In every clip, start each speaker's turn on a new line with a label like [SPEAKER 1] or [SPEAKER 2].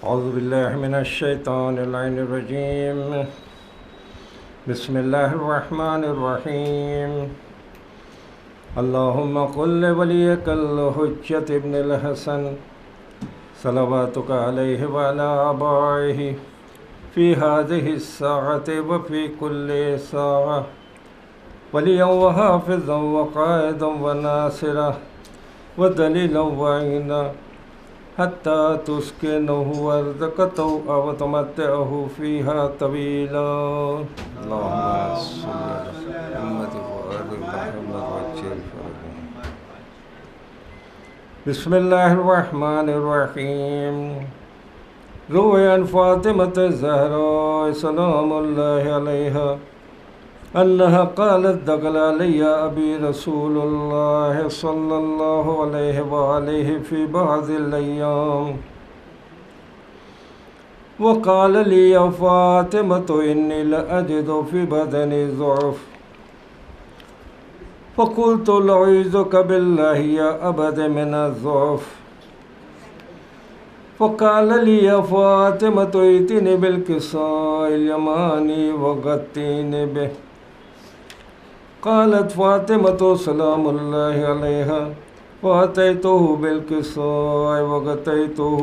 [SPEAKER 1] أعوذ بالله من الشيطان اللعين الرجيم. بسم الله الرحمن الرحيم. اللهم قل لوليك الحجة ابن الحسن صلواتك عليه وعلى آبائه في هذه الساعة وفي كل ساعة وليا وحافظا وقائدا وناصرا ودليلا وعينا حتى تسكنه أرضك أو تمتعه فيها طويلا. اللهم صل على محمد وآل محمد وعجل فرجهم. بسم الله الرحمن الرحيم. روي عن فاطمة الزهراء سلام الله عليها أنها قالت دخل علي أبي رسول الله صلى الله عليه وآله في بعض الأيام وقال لي يا فاطمة إني لأجد في بدني ضعف، فقلت أعوذك بالله يا أبد من الضعف، فقال لي يا فاطمة ائتني بالكساء اليماني وغطيني به. قالت فاطمة سلام الله عليها فأتيته بالكساء وغطيته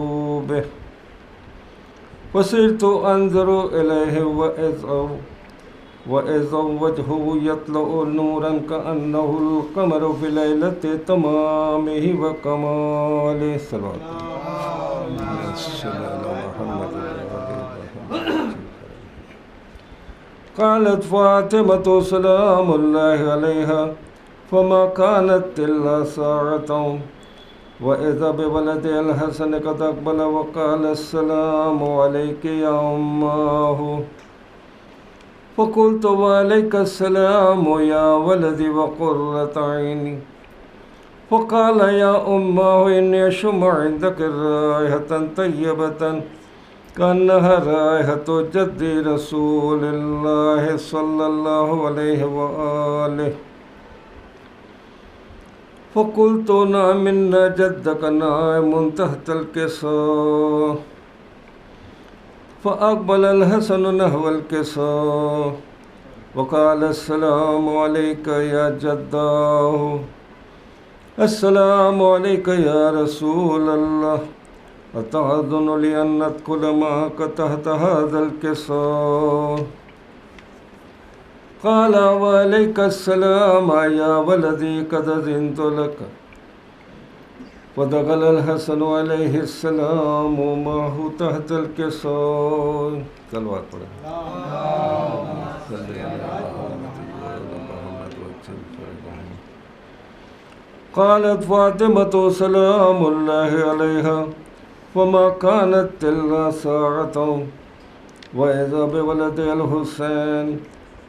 [SPEAKER 1] به، وصرت أنظر إليه وإذا وجهه يطلع نورا كأنه القمر في ليلة تمامه وكماله. صلوات قالت فاطمة سلام الله عليها فما كانت إلا ساعة وإذا بولد الحسن قد أقبل وقال السلام عليك يا أماه، فقلت وعليك السلام يا ولدي وقرة عيني، فقال يا أماه إني أشم عندك رائحة طيبة كأنها رائحة جد رسول الله صلى الله عليه وآله. فقلت نعم إن جدك نائم تحت الكساء. فأقبل الحسن نحو الكساء وقال السلام عليك يا جداه. السلام عليك يا رسول الله، أتأذن لي أن أدخل معك تحت هذا الكساء؟ قال وعليك السلام يا ولدي قد أذنت لك. فدخل الحسن عليه السلام معه تحت الكساء. صلوات پڑھیں. قالت فاطمة سلام الله عليها وما كانت إلا ساعة وإذا بولد الحسين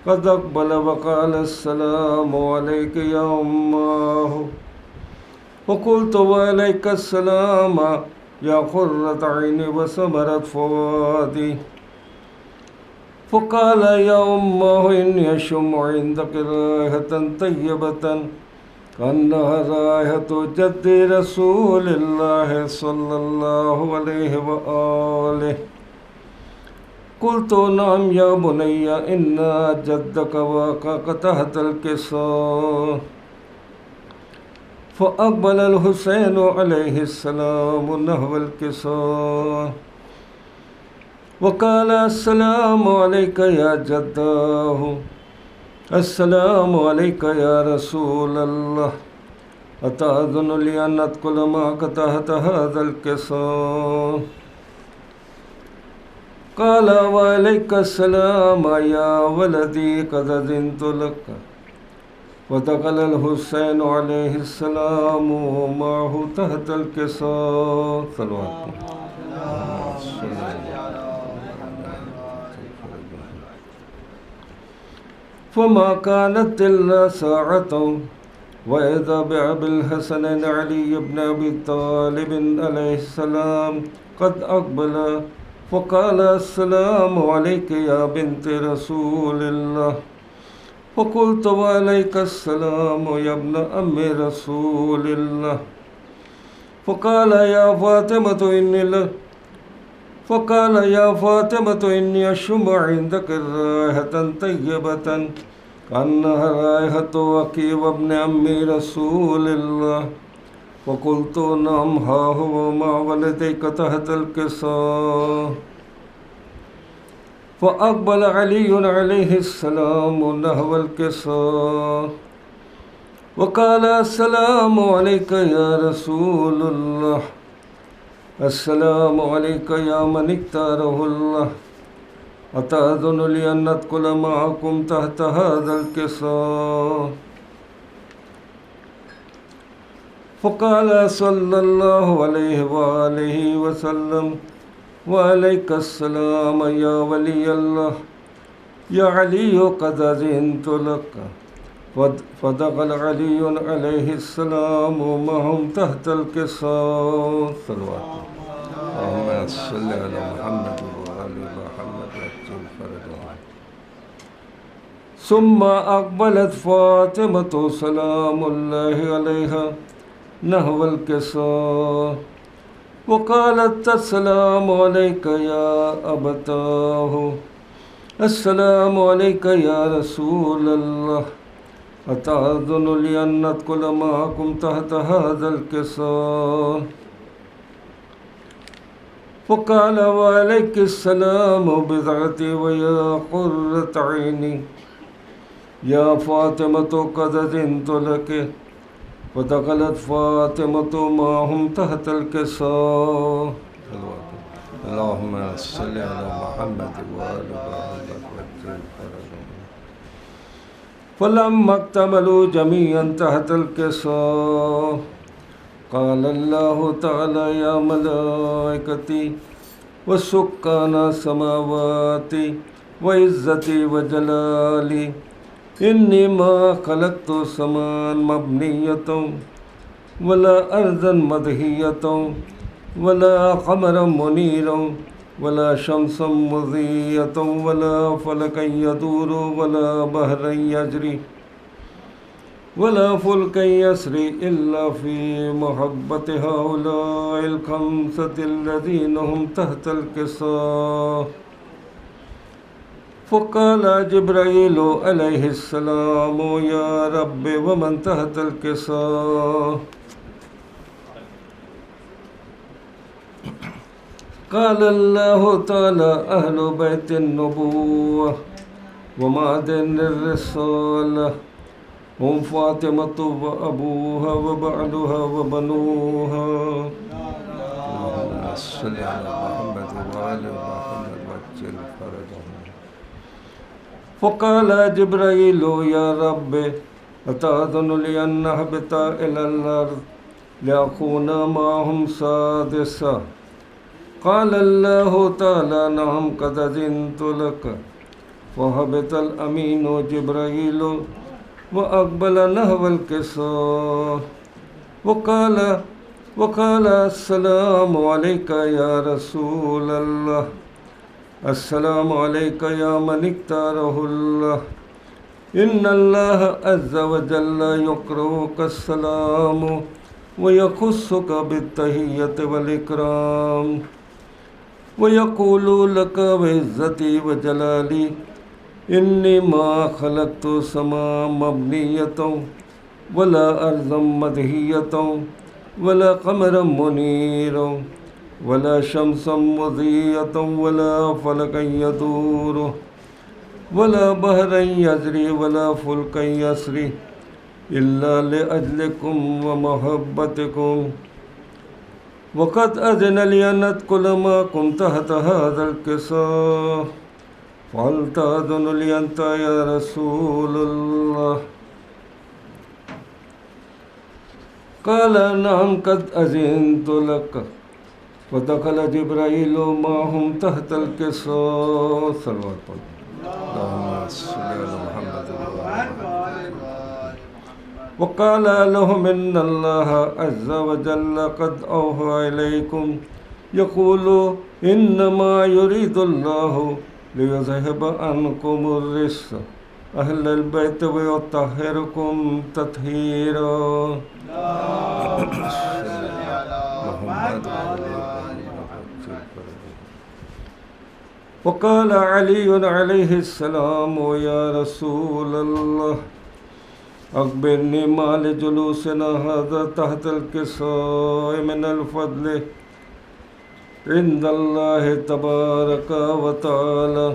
[SPEAKER 1] قد أقبل وقال السلام عليك يا أماه، وقلت وعليك السلام يا قرة عيني وثمرة فؤادي، فقال يا أماه إني أشم عندك رائحة طيبة كأنها رائحة جد رسول الله صلى الله عليه وآله. قلت نعم يا بني إن جدك واقع تحت الكساء. فأقبل الحسين عليه السلام نحو الكساء وقال السلام عليك يا جداه. السلام عليك يا رسول الله، أتأذن لي أن أدخل معك تحت هذا الكساء؟ قال وعليك السلام يا ولدي قد أذنت لك. ودخل الحسين عليه السلام معه تحت الكساء. صلوات. فما كانت إلا ساعة وإذا بأبي الحسن علي بن أبي طالب عليه السلام قد أقبل فقال السلام عليك يا بنت رسول الله. فقلت وعليك السلام يا ابن أم رسول الله. فقال يا فاطمة إني فقال يا فاطمة إني أشم عندك رائحة طيبة كأنها رائحة وكيع بن عم رسول الله. فقلت نعم ها هو مع ولديك تحت الكساء. فأقبل علي عليه السلام نحو الكساء وقال السلام عليك يا رسول الله، السلام عليك يا من اختاره الله، أتأذن لي أن أدخل معكم تحت هذا الكساء؟ فقال صلى الله عليه وآله وسلم وعليك السلام يا ولي الله، يا علي قد أذنت لك. فدخل علي عليه السلام وهم تحت الكساء. اللهم صل على محمد وآل محمد وعجل فرجهم. ثم أقبلت فاطمة سلام الله عليها نحو الكساء وقالت السلام عليك يا أبتاه، السلام عليك يا رسول الله، أتأذن لي أن أدخل معكم تحت هذا الكساء؟ فقال وعليك السلام بضعتي ويا قرة عيني يا فاطمة قد أذنت لك. ودخلت فاطمة معهم تحت الكساء. اللهم صل على محمد وآل محمد وعجل فرجهم. فلما اكتملوا جميعا تحت الكساء قال الله تعالى يا ملائكتي وسكان السماوات وعزتي وجلالي إني ما خلقت سماء مبنية ولا أرضا مدهية ولا قمرا منيرا ولا شمسا مضيئة ولا فلكا يدور ولا بحرا يجري ولا فلكا يسري إلا في محبة هؤلاء الخمسة الذين هم تحت الكساء. فقال جبرائيل عليه السلام يا رب ومن تحت الكساء؟ قال الله تعالى أهل بيت النبوة ومعدن الرسالة، هم فاطمة وأبوها وبعلها وبنوها. اللهم صل على محمد وآل محمد وعجل فرجهم. فقال جبرائيل يا رب أتأذن لي أن أهبط إلى الأرض لأكون معهم سادسا؟ قال الله تعالى نعم قد أذنت لك. فهبط الأمين جبرائيل وأقبل نحو الكساء وقال السلام عليك يا رسول الله، السلام عليك يا من اختاره الله، إن الله عز وجل يقرؤك السلام ويخصك بالتحية والإكرام ويقول لك بعزتي وجلالي إني ما خلقت سماء مبنية ولا أرضا مدهية ولا قمرا منيرا ولا شمسا مضيئة ولا فلكا يدور ولا بحرا يجري ولا فلكا يسري إلا لأجلكم ومحبتكم. وقد أذن لي أن أدخل معكم تحت هذا الكساء، فهل تأذن لي أنت يا رسول الله؟ قال نعم قد أذنت لك. ودخل جبرائيل معهم تحت الكساء. صلوات اللهم صل على محمد وقال لهم إن الله عز وجل قد أوحى إليكم يقول إنما يريد الله ليذهب عنكم الرجس أهل البيت ويطهركم تطهيرا. وقال علي عليه السلام يا رسول الله أخبرني ما لجلوسنا هذا تحت الكساء من الفضل عند الله تبارك وتعالى.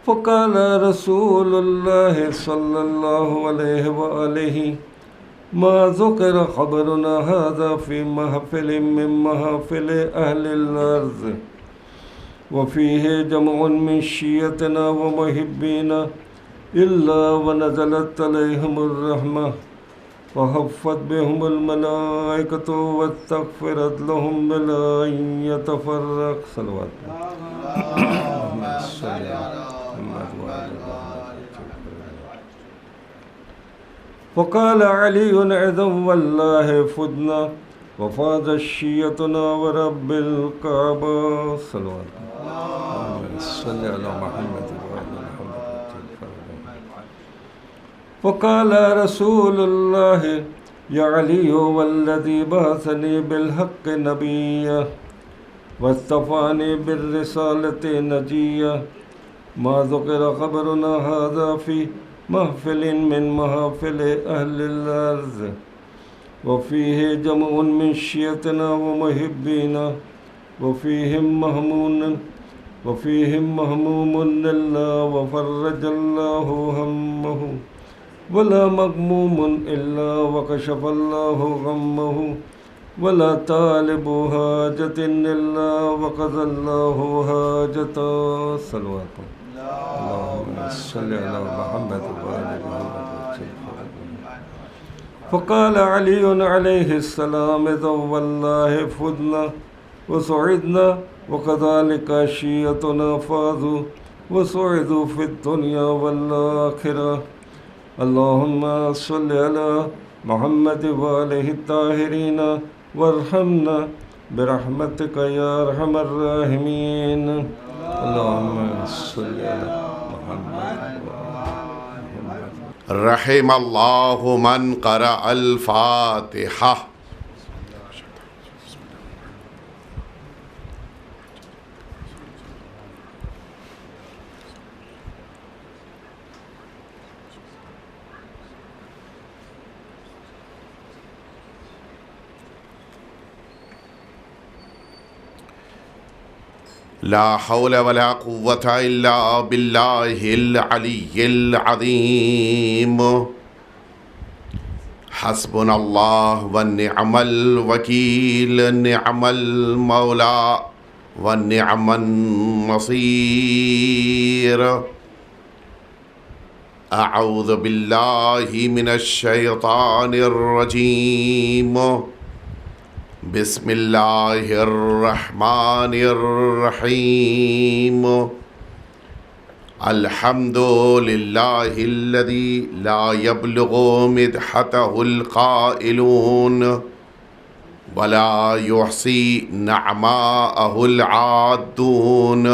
[SPEAKER 1] فقال رسول الله صلى الله عليه وآله ما ذكر خبرنا هذا في محفل من محافل أهل الأرض وفيه جمع من شيعتنا ومحبينا إلا ونزلت عليهم الرحمة وحفت بهم الملائكة واستغفرت لهم بلا أن يتفرق. صلوات وقال علي إذا والله فدنا وفاز الشيعتنا ورب الكعبة. صلوات صل على محمد وعلى محمد. وقال رسول الله يا علي والذي بعثني بالحق نبيا واصطفاني بالرسالة نجيا ما ذكر خبرنا هذا في محفل من محافل أهل الأرض وفيه جمع من شيعتنا ومحبينا وفيهم مهموم إلا وفرج الله همه ولا مغموم إلا وكشف الله غمه ولا طالب حاجة إلا وقضى الله حاجته. صلوات اللهم صل على محمد وآل محمد. فقال علي عليه السلام إذا والله فدنا وسعدنا وكذلك شيعتنا فازوا وسعدوا في الدنيا والآخرة. اللهم صل على محمد وآله الطاهرين وارحمنا برحمتك يا أرحم الراحمين. اللهم صل على محمد.
[SPEAKER 2] رحم اللہ من قرأ الفاتحہ. لا حول ولا قوة إلا بالله العلي العظيم. حسبنا الله ونعم الوكيل نعم المولى ونعم النصير. أعوذ بالله من الشيطان الرجيم. بسم اللہ الرحمن الرحیم. الحمد للہ الذی لا يبلغ مدحته القائلون ولا يحصي نعماءه العادون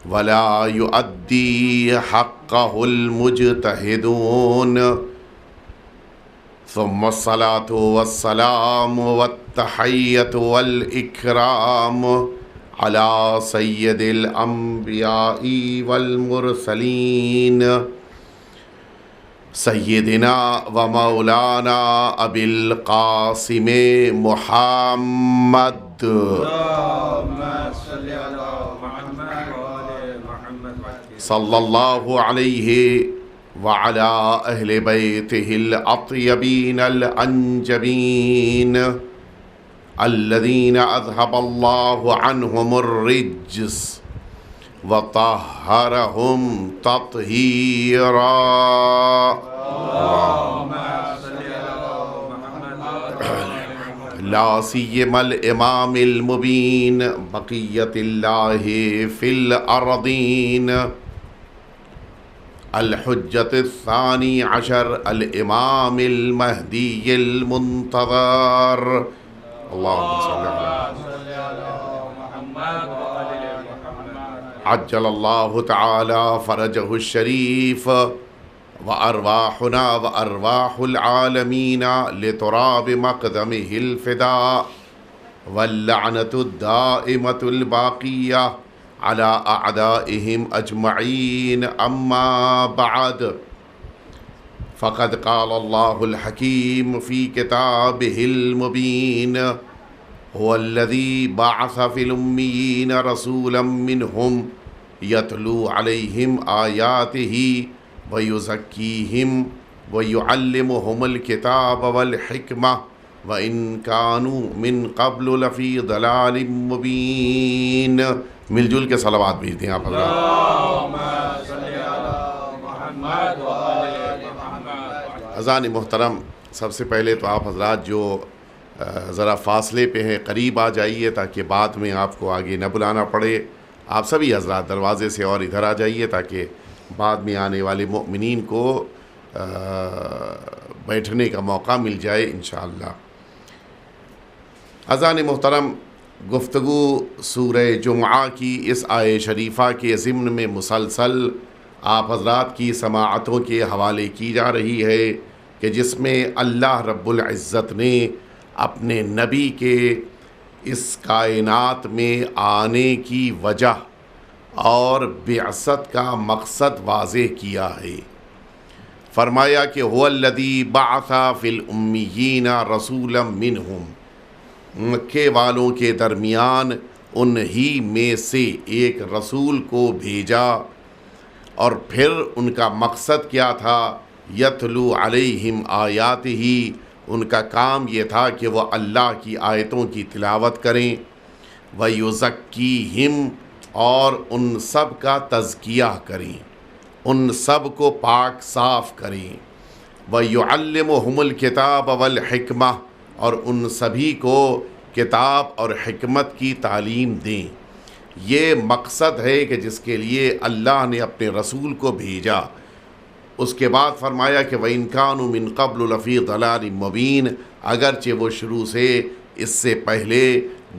[SPEAKER 2] ولا يؤدي حقه المجتهدون. ثم الصلاة والسلام والتحية والإكرام على سيد الأنبياء والمرسلين سيدنا ومولانا أبي القاسم محمد. صلى الله عليه وعلى أهل بيته الأطيبين الأنجبين الذين أذهب الله عنهم الرجس وطهرهم تطهيرا. لا سيما الإمام المبين بقية الله في الأرضين الحجة الثاني عشر الإمام المهدي المنتظر. اللهم صل على محمد عجل الله تعالى فرجه الشريف وأرواحنا وأرواح العالمين لتراب مقدمه الفداء واللعنة الدائمة الباقية على أعدائهم أجمعين أما بعد فقد قال الله الحكيم في كتابه المبين هو الذي بعث في الأميين رسولا منهم يتلو عليهم آياته ويزكيهم ويعلمهم الكتاب والحكمة وإن كانوا من قبل لفي ضلال مبين. مل جل کے صلوات بھیجتے ہیں آپ حضرات. اذان محترم، سب سے پہلے تو آپ حضرات جو ذرا فاصلے پہ ہیں قریب آ جائیے تاکہ بعد میں آپ کو آگے نہ بلانا پڑے. آپ سبھی حضرات دروازے سے اور ادھر آ جائیے تاکہ بعد میں آنے والے مؤمنین کو بیٹھنے کا موقع مل جائے انشاءاللہ. اذان محترم، گفتگو سورہ جمعہ کی اس آیہ شریفہ کے ضمن میں مسلسل آپ حضرات کی سماعتوں کے حوالے کی جا رہی ہے کہ جس میں اللہ رب العزت نے اپنے نبی کے اس کائنات میں آنے کی وجہ اور بعثت کا مقصد واضح کیا ہے. فرمایا کہ هو الذی بعث فی الامیین رسولا منہم، مکے والوں کے درمیان انہی میں سے ایک رسول کو بھیجا، اور پھر ان کا مقصد کیا تھا؟ یتلو علیہم آیاتہ، ان کا کام یہ تھا کہ وہ اللہ کی آیتوں کی تلاوت کریں، وَيُزَكِّيهِمْ، اور ان سب کا تزکیہ کریں، ان سب کو پاک صاف کریں، وَيُعَلِّمُهُمُ الْكِتَابَ وَالْحِكْمَةَ، اور ان سبھی کو کتاب اور حکمت کی تعلیم دیں. یہ مقصد ہے کہ جس کے لیے اللہ نے اپنے رسول کو بھیجا. اس کے بعد فرمایا کہ وَإِن كَانُوا مِن قَبْلُ لَفِي ضَلَالٍ مُبِينٍ، اگرچہ وہ شروع سے اس سے پہلے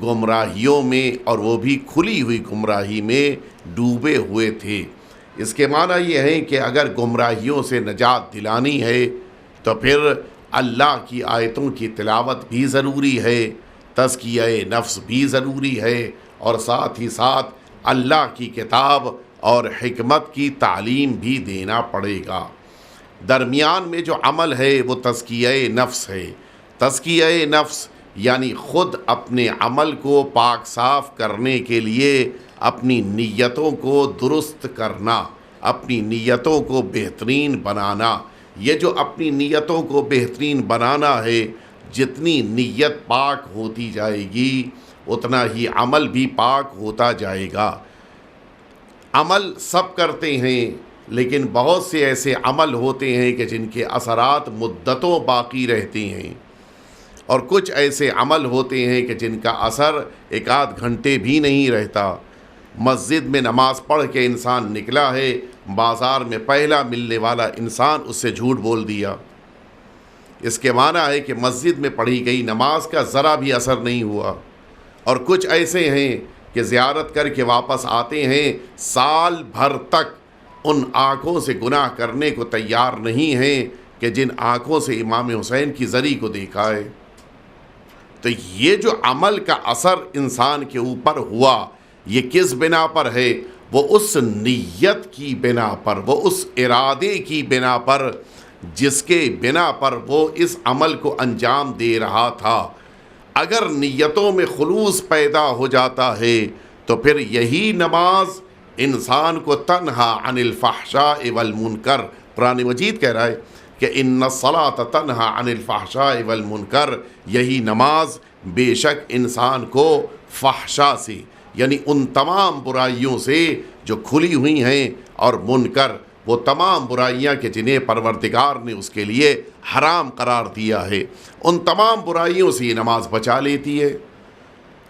[SPEAKER 2] گمراہیوں میں، اور وہ بھی کھلی ہوئی گمراہی میں ڈوبے ہوئے تھے. اس کے معنی یہ ہے کہ اگر گمراہیوں سے نجات دلانی ہے تو پھر اللہ کی آیتوں کی تلاوت بھی ضروری ہے، تزکیہ نفس بھی ضروری ہے، اور ساتھ ہی ساتھ اللہ کی کتاب اور حکمت کی تعلیم بھی دینا پڑے گا. درمیان میں جو عمل ہے وہ تزکیہ نفس ہے. تزکیہ نفس یعنی خود اپنے عمل کو پاک صاف کرنے کے لیے اپنی نیتوں کو درست کرنا، اپنی نیتوں کو بہترین بنانا. یہ جو اپنی نیتوں کو بہترین بنانا ہے، جتنی نیت پاک ہوتی جائے گی اتنا ہی عمل بھی پاک ہوتا جائے گا. عمل سب کرتے ہیں، لیکن بہت سے ایسے عمل ہوتے ہیں کہ جن کے اثرات مدتوں باقی رہتے ہیں، اور کچھ ایسے عمل ہوتے ہیں کہ جن کا اثر ایک آدھ گھنٹے بھی نہیں رہتا. مسجد میں نماز پڑھ کے انسان نکلا ہے، بازار میں پہلا ملنے والا انسان اس سے جھوٹ بول دیا. اس کے معنی ہے کہ مسجد میں پڑھی گئی نماز کا ذرا بھی اثر نہیں ہوا. اور کچھ ایسے ہیں کہ زیارت کر کے واپس آتے ہیں، سال بھر تک ان آنکھوں سے گناہ کرنے کو تیار نہیں ہیں کہ جن آنکھوں سے امام حسین کی زری کو دیکھا ہے. تو یہ جو عمل کا اثر انسان کے اوپر ہوا، یہ کس بنا پر ہے؟ وہ اس نیت کی بنا پر، وہ اس ارادے کی بنا پر جس کے بنا پر وہ اس عمل کو انجام دے رہا تھا. اگر نیتوں میں خلوص پیدا ہو جاتا ہے تو پھر یہی نماز انسان کو تنہا عن الفحشاء والمنکر، قرآن مجید کہہ رہا ہے کہ ان الصلاۃ تنہا عن الفحشاء والمنکر، یہی نماز بے شک انسان کو فحشا سے، یعنی ان تمام برائیوں سے جو کھلی ہوئی ہیں، اور منکر وہ تمام برائیاں کہ جنہیں پروردگار نے اس کے لیے حرام قرار دیا ہے، ان تمام برائیوں سے یہ نماز بچا لیتی ہے.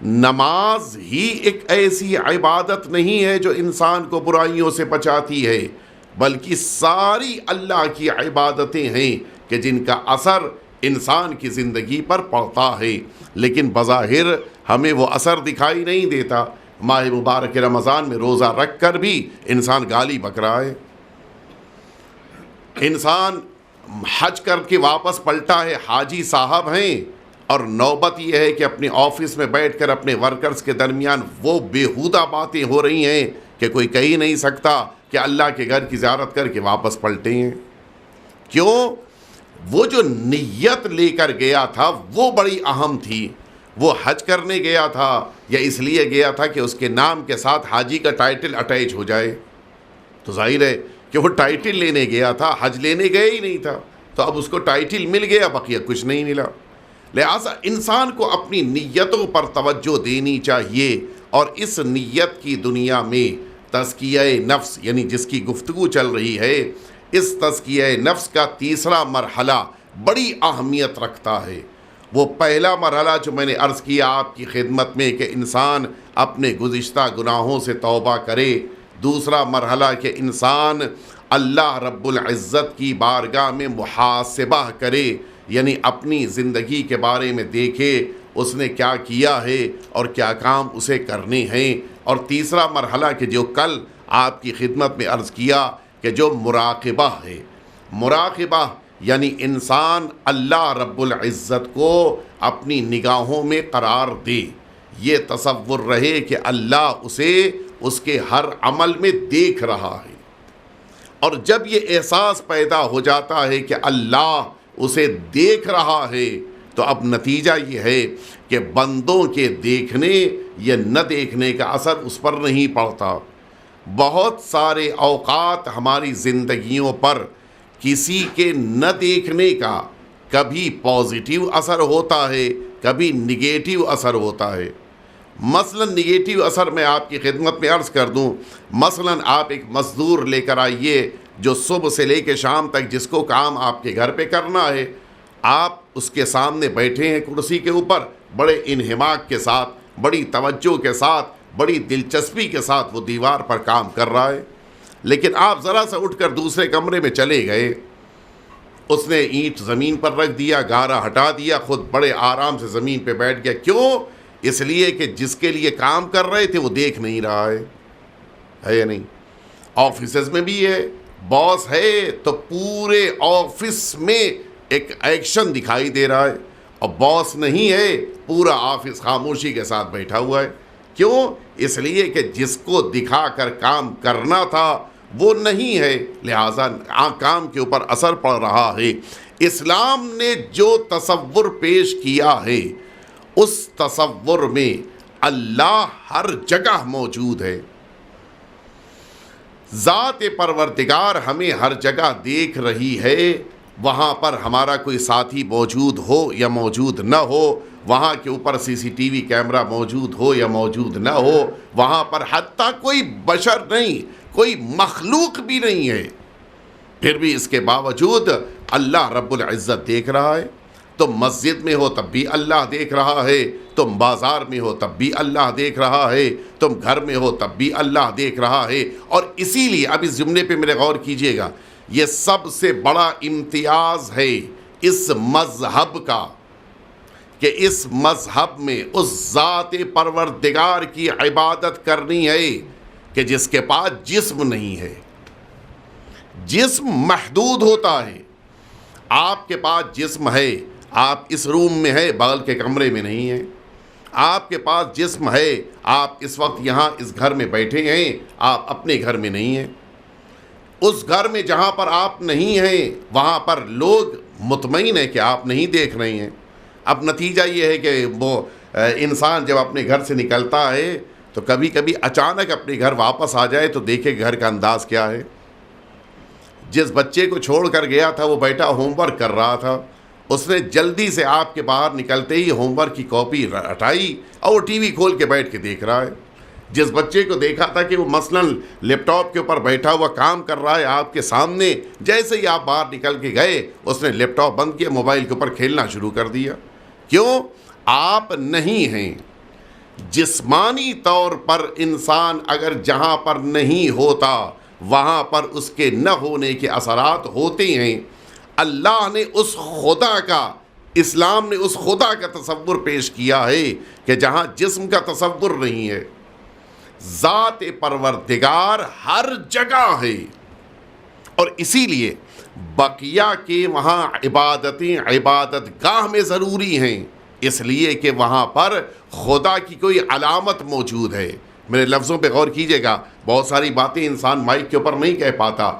[SPEAKER 2] نماز ہی ایک ایسی عبادت نہیں ہے جو انسان کو برائیوں سے بچاتی ہے، بلکہ ساری اللہ کی عبادتیں ہیں کہ جن کا اثر انسان کی زندگی پر پڑتا ہے، لیکن بظاہر ہمیں وہ اثر دکھائی نہیں دیتا. ماہ مبارک رمضان میں روزہ رکھ کر بھی انسان گالی بک رہا ہے. انسان حج کر کے واپس پلٹا ہے، حاجی صاحب ہیں اور نوبت یہ ہے کہ اپنے آفس میں بیٹھ کر اپنے ورکرز کے درمیان وہ بیہودہ باتیں ہو رہی ہیں کہ کوئی کہہ ہی نہیں سکتا کہ اللہ کے گھر کی زیارت کر کے واپس پلٹے ہیں. کیوں؟ وہ جو نیت لے کر گیا تھا وہ بڑی اہم تھی. وہ حج کرنے گیا تھا یا اس لیے گیا تھا کہ اس کے نام کے ساتھ حاجی کا ٹائٹل اٹیچ ہو جائے؟ تو ظاہر ہے کہ وہ ٹائٹل لینے گیا تھا، حج لینے گیا ہی نہیں تھا. تو اب اس کو ٹائٹل مل گیا، بقیہ کچھ نہیں ملا. لہٰذا انسان کو اپنی نیتوں پر توجہ دینی چاہیے، اور اس نیت کی دنیا میں تزکیہ نفس یعنی جس کی گفتگو چل رہی ہے، اس تزکیہ نفس کا تیسرا مرحلہ بڑی اہمیت رکھتا ہے. وہ پہلا مرحلہ جو میں نے عرض کیا آپ کی خدمت میں کہ انسان اپنے گزشتہ گناہوں سے توبہ کرے. دوسرا مرحلہ کہ انسان اللہ رب العزت کی بارگاہ میں محاسبہ کرے، یعنی اپنی زندگی کے بارے میں دیکھے اس نے کیا کیا ہے اور کیا کام اسے کرنے ہیں. اور تیسرا مرحلہ کہ جو کل آپ کی خدمت میں عرض کیا کہ جو مراقبہ ہے، مراقبہ یعنی انسان اللہ رب العزت کو اپنی نگاہوں میں قرار دے، یہ تصور رہے کہ اللہ اسے اس کے ہر عمل میں دیکھ رہا ہے. اور جب یہ احساس پیدا ہو جاتا ہے کہ اللہ اسے دیکھ رہا ہے، تو اب نتیجہ یہ ہے کہ بندوں کے دیکھنے یا نہ دیکھنے کا اثر اس پر نہیں پڑتا. بہت سارے اوقات ہماری زندگیوں پر کسی کے نہ دیکھنے کا کبھی پازیٹیو اثر ہوتا ہے، کبھی نگیٹیو اثر ہوتا ہے. مثلا نگیٹیو اثر میں آپ کی خدمت میں عرض کر دوں، مثلا آپ ایک مزدور لے کر آئیے جو صبح سے لے کے شام تک جس کو کام آپ کے گھر پہ کرنا ہے، آپ اس کے سامنے بیٹھے ہیں کرسی کے اوپر، بڑے انہماک کے ساتھ، بڑی توجہ کے ساتھ، بڑی دلچسپی کے ساتھ وہ دیوار پر کام کر رہا ہے. لیکن آپ ذرا سا اٹھ کر دوسرے کمرے میں چلے گئے، اس نے اینٹ زمین پر رکھ دیا، گارا ہٹا دیا، خود بڑے آرام سے زمین پہ بیٹھ گیا. کیوں؟ اس لیے کہ جس کے لیے کام کر رہے تھے وہ دیکھ نہیں رہا ہے یا نہیں؟ آفیسز میں بھی ہے، باس ہے تو پورے آفس میں ایک ایکشن دکھائی دے رہا ہے، اور باس نہیں ہے پورا آفس خاموشی کے ساتھ بیٹھا ہوا ہے. کیوں؟ اس لیے کہ جس کو دکھا کر کام کرنا تھا وہ نہیں ہے، لہٰذا کام کے اوپر اثر پڑ رہا ہے. اسلام نے جو تصور پیش کیا ہے اس تصور میں اللہ ہر جگہ موجود ہے. ذات پروردگار ہمیں ہر جگہ دیکھ رہی ہے، وہاں پر ہمارا کوئی ساتھی موجود ہو یا موجود نہ ہو، وہاں کے اوپر سی سی ٹی وی کیمرہ موجود ہو یا موجود نہ ہو، وہاں پر حتیٰ کوئی بشر نہیں، کوئی مخلوق بھی نہیں ہے، پھر بھی اس کے باوجود اللہ رب العزت دیکھ رہا ہے. تم مسجد میں ہو تب بھی اللہ دیکھ رہا ہے، تم بازار میں ہو تب بھی اللہ دیکھ رہا ہے، تم گھر میں ہو تب بھی اللہ دیکھ رہا ہے. اور اسی لیے اب اس جملے پہ میرے غور کیجئے گا، یہ سب سے بڑا امتیاز ہے اس مذہب کا کہ اس مذہب میں اس ذات پروردگار کی عبادت کرنی ہے کہ جس کے پاس جسم نہیں ہے. جسم محدود ہوتا ہے. آپ کے پاس جسم ہے، آپ اس روم میں ہے، بغل کے کمرے میں نہیں ہے. آپ کے پاس جسم ہے، آپ اس وقت یہاں اس گھر میں بیٹھے ہیں، آپ اپنے گھر میں نہیں ہیں. اس گھر میں جہاں پر آپ نہیں ہیں وہاں پر لوگ مطمئن ہیں کہ آپ نہیں دیکھ رہے ہیں. اب نتیجہ یہ ہے کہ وہ انسان جب اپنے گھر سے نکلتا ہے تو کبھی کبھی اچانک اپنے گھر واپس آ جائے تو دیکھے گھر کا انداز کیا ہے. جس بچے کو چھوڑ کر گیا تھا وہ بیٹا ہوم ورک کر رہا تھا، اس نے جلدی سے آپ کے باہر نکلتے ہی ہوم ورک کی کاپی ہٹائی اور وہ ٹی وی کھول کے بیٹھ کے دیکھ رہا ہے. جس بچے کو دیکھا تھا کہ وہ مثلاً لیپ ٹاپ کے اوپر بیٹھا ہوا کام کر رہا ہے آپ کے سامنے، جیسے ہی آپ باہر نکل کے گئے اس نے لیپ ٹاپ بند کیا، موبائل کے اوپر کھیلنا شروع کر دیا. کیوں؟ آپ نہیں ہیں. جسمانی طور پر انسان اگر جہاں پر نہیں ہوتا وہاں پر اس کے نہ ہونے کے اثرات ہوتے ہیں. اللہ نے اس خدا کا، اسلام نے اس خدا کا تصور پیش کیا ہے کہ جہاں جسم کا تصور نہیں ہے. ذات پروردگار ہر جگہ ہے، اور اسی لیے بقیہ کے وہاں عبادتیں عبادت گاہ میں ضروری ہیں، اس لیے کہ وہاں پر خدا کی کوئی علامت موجود ہے۔ میرے لفظوں پہ غور کیجئے گا، بہت ساری باتیں انسان مائک کے اوپر نہیں کہہ پاتا۔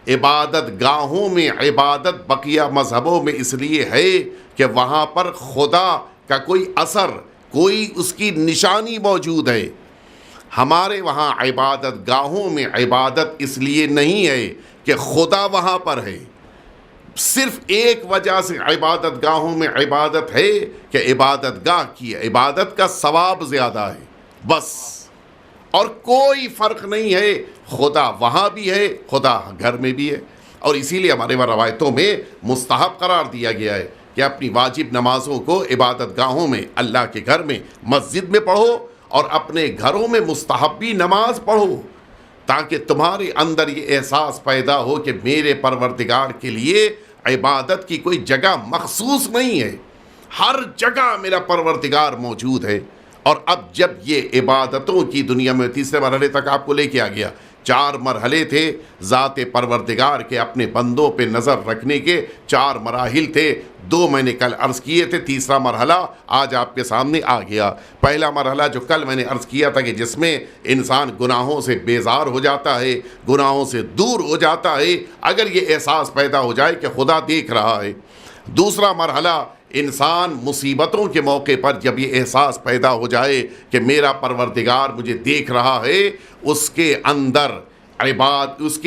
[SPEAKER 2] عبادت گاہوں میں عبادت بقیہ مذہبوں میں اس لیے ہے کہ وہاں پر خدا کا کوئی اثر، کوئی اس کی نشانی موجود ہے۔ ہمارے وہاں عبادت گاہوں میں عبادت اس لیے نہیں ہے کہ خدا وہاں پر ہے، صرف ایک وجہ سے عبادت گاہوں میں عبادت ہے کہ عبادت گاہ کی عبادت کا ثواب زیادہ ہے، بس، اور کوئی فرق نہیں ہے۔ خدا وہاں بھی ہے، خدا گھر میں بھی ہے، اور اسی لیے ہمارے روایتوں میں مستحب قرار دیا گیا ہے کہ اپنی واجب نمازوں کو عبادت گاہوں میں، اللہ کے گھر میں، مسجد میں پڑھو، اور اپنے گھروں میں مستحبی نماز پڑھو، تاکہ تمہارے اندر یہ احساس پیدا ہو کہ میرے پروردگار کے لیے عبادت کی کوئی جگہ مخصوص نہیں ہے، ہر جگہ میرا پروردگار موجود ہے۔ اور اب جب یہ عبادتوں کی دنیا میں تیسرے مرحلے تک آپ کو لے کے آ گیا، 4 مرحلے تھے، ذات پروردگار کے اپنے بندوں پہ نظر رکھنے کے 4 مراحل تھے، 2 میں نے کل عرض کیے تھے، تیسرا مرحلہ آج آپ کے سامنے آ گیا۔ پہلا مرحلہ جو کل میں نے عرض کیا تھا کہ جس میں انسان گناہوں سے بیزار ہو جاتا ہے، گناہوں سے دور ہو جاتا ہے، اگر یہ احساس پیدا ہو جائے کہ خدا دیکھ رہا ہے۔ دوسرا مرحلہ، انسان مصیبتوں کے موقع پر جب یہ احساس پیدا ہو جائے کہ میرا پروردگار مجھے دیکھ رہا ہے، اس کے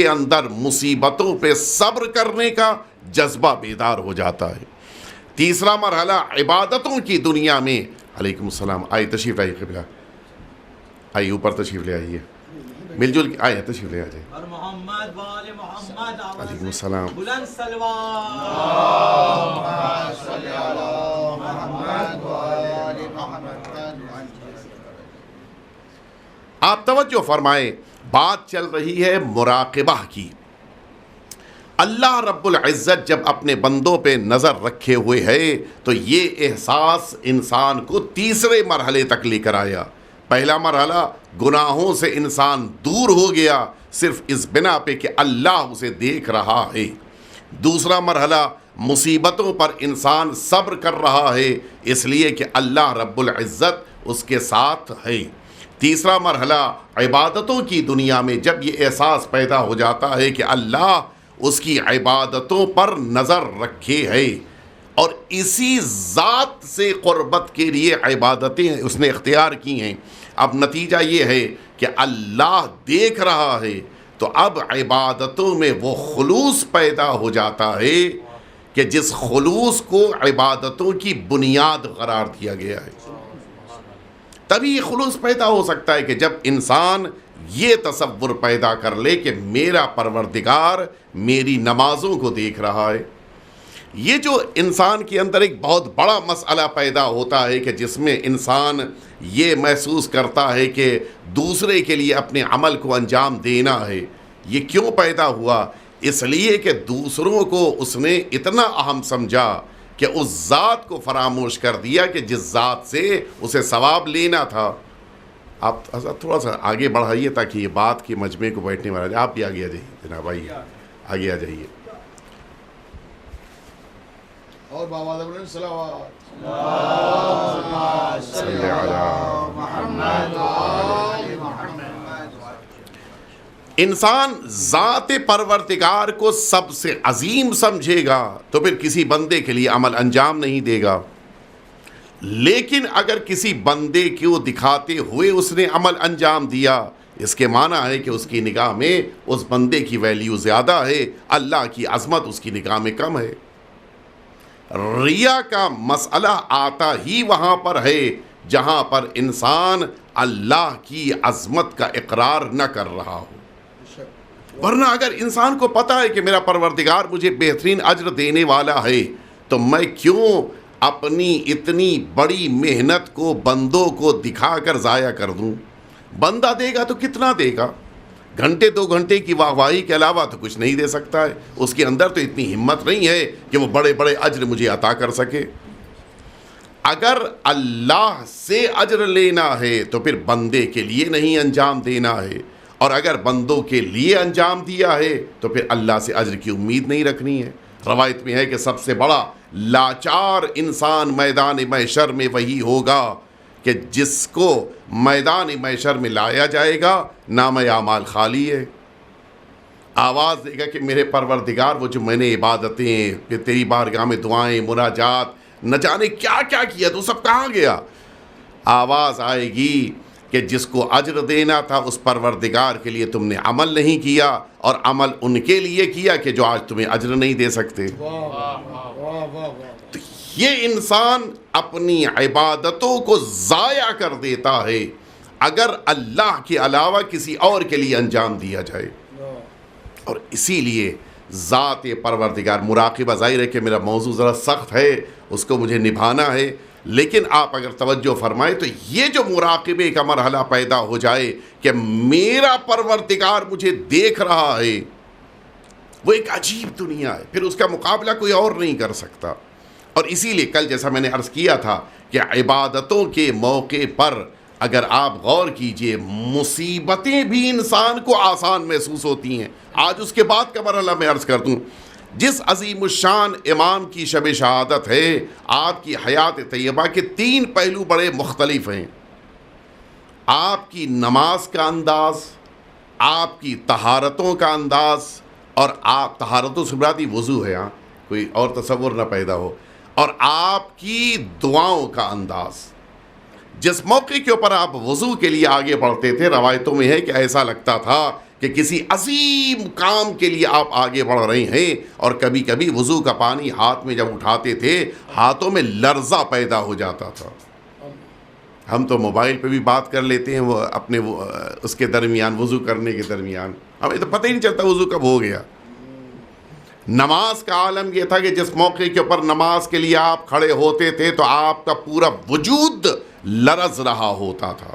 [SPEAKER 2] اندر مصیبتوں پہ صبر کرنے کا جذبہ بیدار ہو جاتا ہے۔ تیسرا مرحلہ عبادتوں کی دنیا میں، علیکم السلام، آئیے تشریف لائیے، قبلہ آئیے، اوپر تشریف لے آئیے، مل جل کے آئے، تشریف لے آ جائے۔ علیکم السلام۔ آپ توجہ فرمائیں، بات چل رہی ہے مراقبہ کی۔ اللہ رب العزت جب اپنے بندوں پہ نظر رکھے ہوئے ہے تو یہ احساس انسان کو تیسرے مرحلے تک لے کر آیا۔ پہلا مرحلہ، گناہوں سے انسان دور ہو گیا صرف اس بنا پہ کہ اللہ اسے دیکھ رہا ہے۔ دوسرا مرحلہ، مصیبتوں پر انسان صبر کر رہا ہے اس لیے کہ اللہ رب العزت اس کے ساتھ ہے۔ تیسرا مرحلہ، عبادتوں کی دنیا میں جب یہ احساس پیدا ہو جاتا ہے کہ اللہ اس کی عبادتوں پر نظر رکھے ہے، اور اسی ذات سے قربت کے لیے عبادتیں اس نے اختیار کی ہیں۔ اب نتیجہ یہ ہے کہ اللہ دیکھ رہا ہے، تو اب عبادتوں میں وہ خلوص پیدا ہو جاتا ہے کہ جس خلوص کو عبادتوں کی بنیاد قرار دیا گیا ہے۔ تبھی یہ خلوص پیدا ہو سکتا ہے کہ جب انسان یہ تصور پیدا کر لے کہ میرا پروردگار میری نمازوں کو دیکھ رہا ہے۔ یہ جو انسان کے اندر ایک بہت بڑا مسئلہ پیدا ہوتا ہے کہ جس میں انسان یہ محسوس کرتا ہے کہ دوسرے کے لیے اپنے عمل کو انجام دینا ہے، یہ کیوں پیدا ہوا؟ اس لیے کہ دوسروں کو اس نے اتنا اہم سمجھا کہ اس ذات کو فراموش کر دیا کہ جس ذات سے اسے ثواب لینا تھا۔ آپ تھوڑا سا آگے بڑھائیے تاکہ یہ بات کے مجمع کو بیٹھنے والا جائے۔ آپ بھی آگے آ جائیے جناب، آئیے آگے آ جائیے۔ اور بابا صلوات صلی علی محمد۔ انسان ذات پروردگار کو سب سے عظیم سمجھے گا تو پھر کسی بندے کے لیے عمل انجام نہیں دے گا، لیکن اگر کسی بندے کو دکھاتے ہوئے اس نے عمل انجام دیا، اس کے معنی ہے کہ اس کی نگاہ میں اس بندے کی ویلیو زیادہ ہے، اللہ کی عظمت اس کی نگاہ میں کم ہے۔ ریا کا مسئلہ آتا ہی وہاں پر ہے جہاں پر انسان اللہ کی عظمت کا اقرار نہ کر رہا ہو۔ ورنہ اگر انسان کو پتا ہے کہ میرا پروردگار مجھے بہترین اجر دینے والا ہے، تو میں کیوں اپنی اتنی بڑی محنت کو بندوں کو دکھا کر ضائع کر دوں؟ بندہ دے گا تو کتنا دے گا؟ گھنٹے 2 گھنٹے کی واہواہی کے علاوہ تو کچھ نہیں دے سکتا ہے۔ اس کے اندر تو اتنی ہمت نہیں ہے کہ وہ بڑے بڑے اجر مجھے عطا کر سکے۔ اگر اللہ سے اجر لینا ہے تو پھر بندے کے لیے نہیں انجام دینا ہے، اور اگر بندوں کے لیے انجام دیا ہے تو پھر اللہ سے اجر کی امید نہیں رکھنی ہے۔ روایت میں ہے کہ سب سے بڑا لاچار انسان میدان محشر میں وہی ہوگا کہ جس کو میدان محشر میں لایا جائے گا نام اعمال خالی ہے، آواز دے گا کہ میرے پروردگار وہ جو میں نے عبادتیں، کہ تیری بارگاہ میں دعائیں، مناجات، نہ جانے کیا کیا کیا تو سب کہاں گیا؟ آواز آئے گی کہ جس کو اجر دینا تھا اس پروردگار کے لیے تم نے عمل نہیں کیا، اور عمل ان کے لیے کیا کہ جو آج تمہیں اجر نہیں دے سکتے۔ تو یہ انسان اپنی عبادتوں کو ضائع کر دیتا ہے اگر اللہ کے علاوہ کسی اور کے لیے انجام دیا جائے۔ اور اسی لیے ذات پروردگار، مراقبہ، ظاہر ہے کہ میرا موضوع ذرا سخت ہے، اس کو مجھے نبھانا ہے، لیکن آپ اگر توجہ فرمائیں تو یہ جو مراقبے کا مرحلہ پیدا ہو جائے کہ میرا پروردگار مجھے دیکھ رہا ہے، وہ ایک عجیب دنیا ہے، پھر اس کا مقابلہ کوئی اور نہیں کر سکتا۔ اور اسی لیے کل جیسا میں نے عرض کیا تھا کہ عبادتوں کے موقع پر اگر آپ غور کیجئے، مصیبتیں بھی انسان کو آسان محسوس ہوتی ہیں۔ آج اس کے بعد کا مرحلہ میں عرض کر دوں، جس عظیم الشان امام کی شب شہادت ہے، آپ کی حیات طیبہ کے 3 پہلو بڑے مختلف ہیں۔ آپ کی نماز کا انداز، آپ کی طہارتوں کا انداز، اور آپ طہارتوں سے مراد وضو ہے، کوئی اور تصور نہ پیدا ہو، اور آپ کی دعاؤں کا انداز۔ جس موقع کے اوپر آپ وضو کے لیے آگے بڑھتے تھے، روایتوں میں ہے کہ ایسا لگتا تھا کہ کسی عظیم کام کے لیے آپ آگے بڑھ رہے ہیں، اور کبھی کبھی وضو کا پانی ہاتھ میں جب اٹھاتے تھے ہاتھوں میں لرزہ پیدا ہو جاتا تھا۔ ہم تو موبائل پہ بھی بات کر لیتے ہیں وہ اپنے اس کے درمیان، وضو کرنے کے درمیان، ہمیں تو پتہ ہی نہیں چلتا وضو کب ہو گیا۔ نماز کا عالم یہ تھا کہ جس موقع کے اوپر نماز کے لیے آپ کھڑے ہوتے تھے تو آپ کا پورا وجود لرز رہا ہوتا تھا،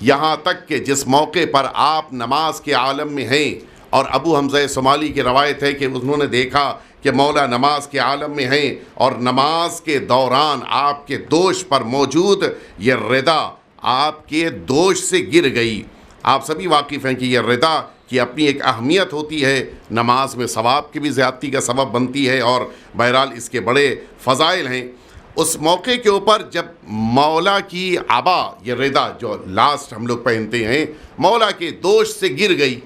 [SPEAKER 2] یہاں تک کہ جس موقع پر آپ نماز کے عالم میں ہیں، اور ابو حمزہ صومالی کی روایت ہے کہ انہوں نے دیکھا کہ مولا نماز کے عالم میں ہیں، اور نماز کے دوران آپ کے دوش پر موجود یہ ردا آپ کے دوش سے گر گئی۔ آپ سبھی واقف ہیں کہ یہ ردا کی اپنی ایک اہمیت ہوتی ہے، نماز میں ثواب کی بھی زیادتی کا سبب بنتی ہے، اور بہرحال اس کے بڑے فضائل ہیں۔ اس موقع کے اوپر جب مولا کی عبا، یہ ردا جو لاسٹ ہم لوگ پہنتے ہیں، مولا کے دوش سے گر گئی،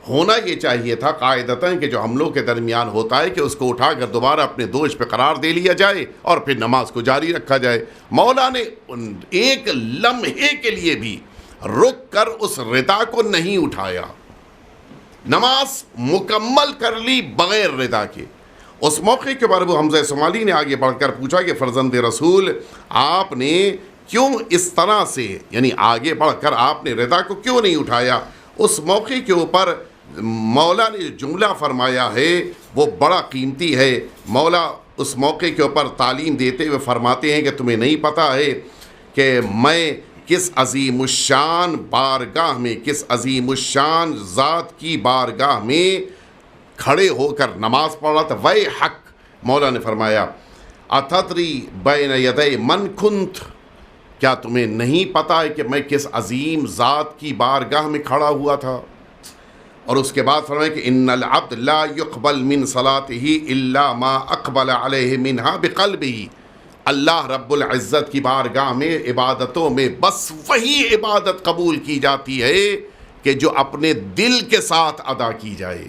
[SPEAKER 2] ہونا یہ چاہیے تھا قاعدتاً کہ جو ہم لوگ کے درمیان ہوتا ہے کہ اس کو اٹھا کر دوبارہ اپنے دوش پہ قرار دے لیا جائے اور پھر نماز کو جاری رکھا جائے۔ مولا نے ایک لمحے کے لیے بھی رک کر اس ردا کو نہیں اٹھایا، نماز مکمل کر لی بغیر ردا کے۔ اس موقع کے بعد ابو حمزہ صومالی نے آگے بڑھ کر پوچھا کہ فرزند رسول، آپ نے کیوں اس طرح سے، یعنی آگے بڑھ کر آپ نے ردا کو کیوں نہیں اٹھایا؟ اس موقع کے اوپر مولا نے جملہ فرمایا ہے وہ بڑا قیمتی ہے۔ مولا اس موقع کے اوپر تعلیم دیتے ہوئے فرماتے ہیں کہ تمہیں نہیں پتہ ہے کہ میں کس عظیم الشان بارگاہ میں، کس عظیم الشان ذات کی بارگاہ میں کھڑے ہو کر نماز پڑھ رہا تھا۔ وَيْ حق، مولا نے فرمایا اتدری بین یدی من کنت، کیا تمہیں نہیں پتا ہے کہ میں کس عظیم ذات کی بارگاہ میں کھڑا ہوا تھا؟ اور اس کے بعد فرمایا کہ ان العبد لا يقبل من صلاته الا ما اقبل علیہ منها بقلبه، اللہ رب العزت کی بارگاہ میں عبادتوں میں بس وہی عبادت قبول کی جاتی ہے کہ جو اپنے دل کے ساتھ ادا کی جائے۔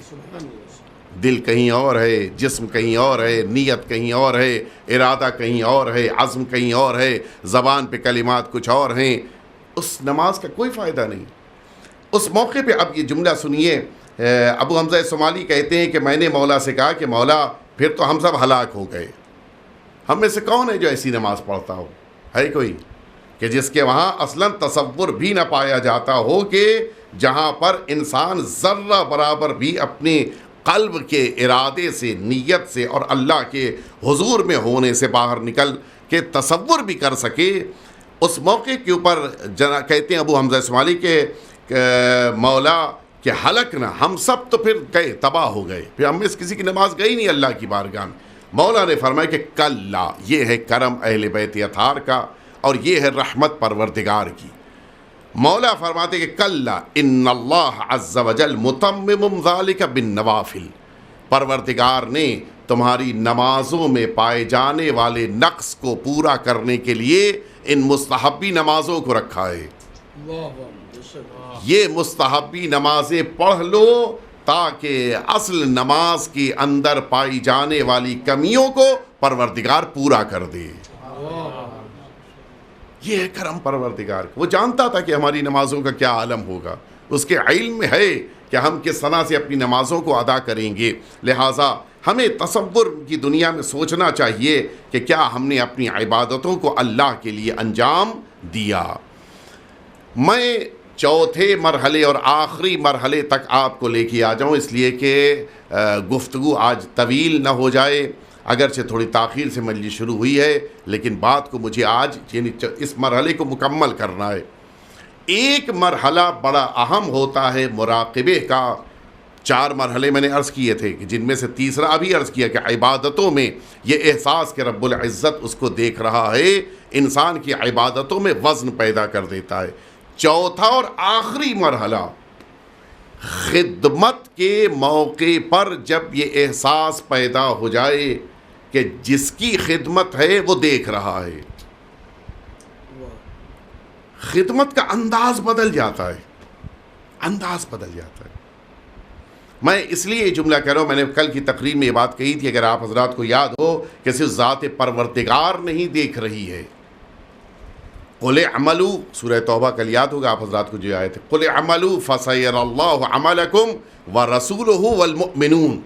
[SPEAKER 2] دل کہیں اور ہے، جسم کہیں اور ہے، نیت کہیں اور ہے، ارادہ کہیں اور ہے، عزم کہیں اور ہے، زبان پہ کلمات کچھ اور ہیں، اس نماز کا کوئی فائدہ نہیں۔ اس موقع پہ اب یہ جملہ سنیے، ابو حمزہ صومالی کہتے ہیں کہ میں نے مولا سے کہا کہ مولا پھر تو ہم سب ہلاک ہو گئے، ہم میں سے کون ہے جو ایسی نماز پڑھتا ہو؟ ہے کوئی کہ جس کے وہاں اصلاً تصور بھی نہ پایا جاتا ہو کہ جہاں پر انسان ذرہ برابر بھی اپنے قلب کے ارادے سے، نیت سے اور اللہ کے حضور میں ہونے سے باہر نکل کے تصور بھی کر سکے۔ اس موقع کے اوپر کہتے ہیں ابو حمزہ صومالی کے مولا کہ ہلک نہ، ہم سب تو پھر گئے، تباہ ہو گئے، پھر ہم میں سے کسی کی نماز گئی نہیں اللہ کی بارگاہ میں۔ مولا نے فرمایا کہ کلا، یہ ہے کرم اہل بیت اطہار کا اور یہ ہے رحمت پروردگار کی۔ مولا فرماتے کہ کلا ان اللہ عز وجل متمم ذالک بالنوافل، پروردگار نے تمہاری نمازوں میں پائے جانے والے نقص کو پورا کرنے کے لیے ان مستحبی نمازوں کو رکھا ہے۔ یہ مستحبی نمازیں پڑھ لو تاکہ اصل نماز کے اندر پائی جانے والی کمیوں کو پروردگار پورا کر دے۔ یہ ہے کرم پروردگار کو۔ وہ جانتا تھا کہ ہماری نمازوں کا کیا عالم ہوگا، اس کے علم میں ہے کہ ہم کس طرح سے اپنی نمازوں کو ادا کریں گے، لہٰذا ہمیں تصور کی دنیا میں سوچنا چاہیے کہ کیا ہم نے اپنی عبادتوں کو اللہ کے لیے انجام دیا۔ میں چوتھے مرحلے اور آخری مرحلے تک آپ کو لے کے آ جاؤں، اس لیے کہ گفتگو آج طویل نہ ہو جائے، اگرچہ تھوڑی تاخیر سے مجلس شروع ہوئی ہے لیکن بات کو مجھے آج یعنی اس مرحلے کو مکمل کرنا ہے۔ ایک مرحلہ بڑا اہم ہوتا ہے مراقبے کا۔ 4 مرحلے میں نے عرض کیے تھے کہ جن میں سے تیسرا ابھی عرض کیا کہ عبادتوں میں یہ احساس کہ رب العزت اس کو دیکھ رہا ہے انسان کی عبادتوں میں وزن پیدا کر دیتا ہے۔ چوتھا اور آخری مرحلہ خدمت کے موقع پر جب یہ احساس پیدا ہو جائے کہ جس کی خدمت ہے وہ دیکھ رہا ہے، خدمت کا انداز بدل جاتا ہے، انداز بدل جاتا ہے۔ میں اس لیے یہ جملہ کہہ رہا ہوں، میں نے کل کی تقریر میں یہ بات کہی تھی، اگر آپ حضرات کو یاد ہو کہ صرف ذات پروردگار نہیں دیکھ رہی ہے۔ قُلِ اعْمَلُوا سورہ توبہ کل یاد ہوگا آپ حضرات کو جو آئے تھے، قُلِ اعْمَلُوا فَسَيَرَ اللَّهُ عَمَلَكُمْ وَرَسُولُهُ وَالْمُؤْمِنُونَ،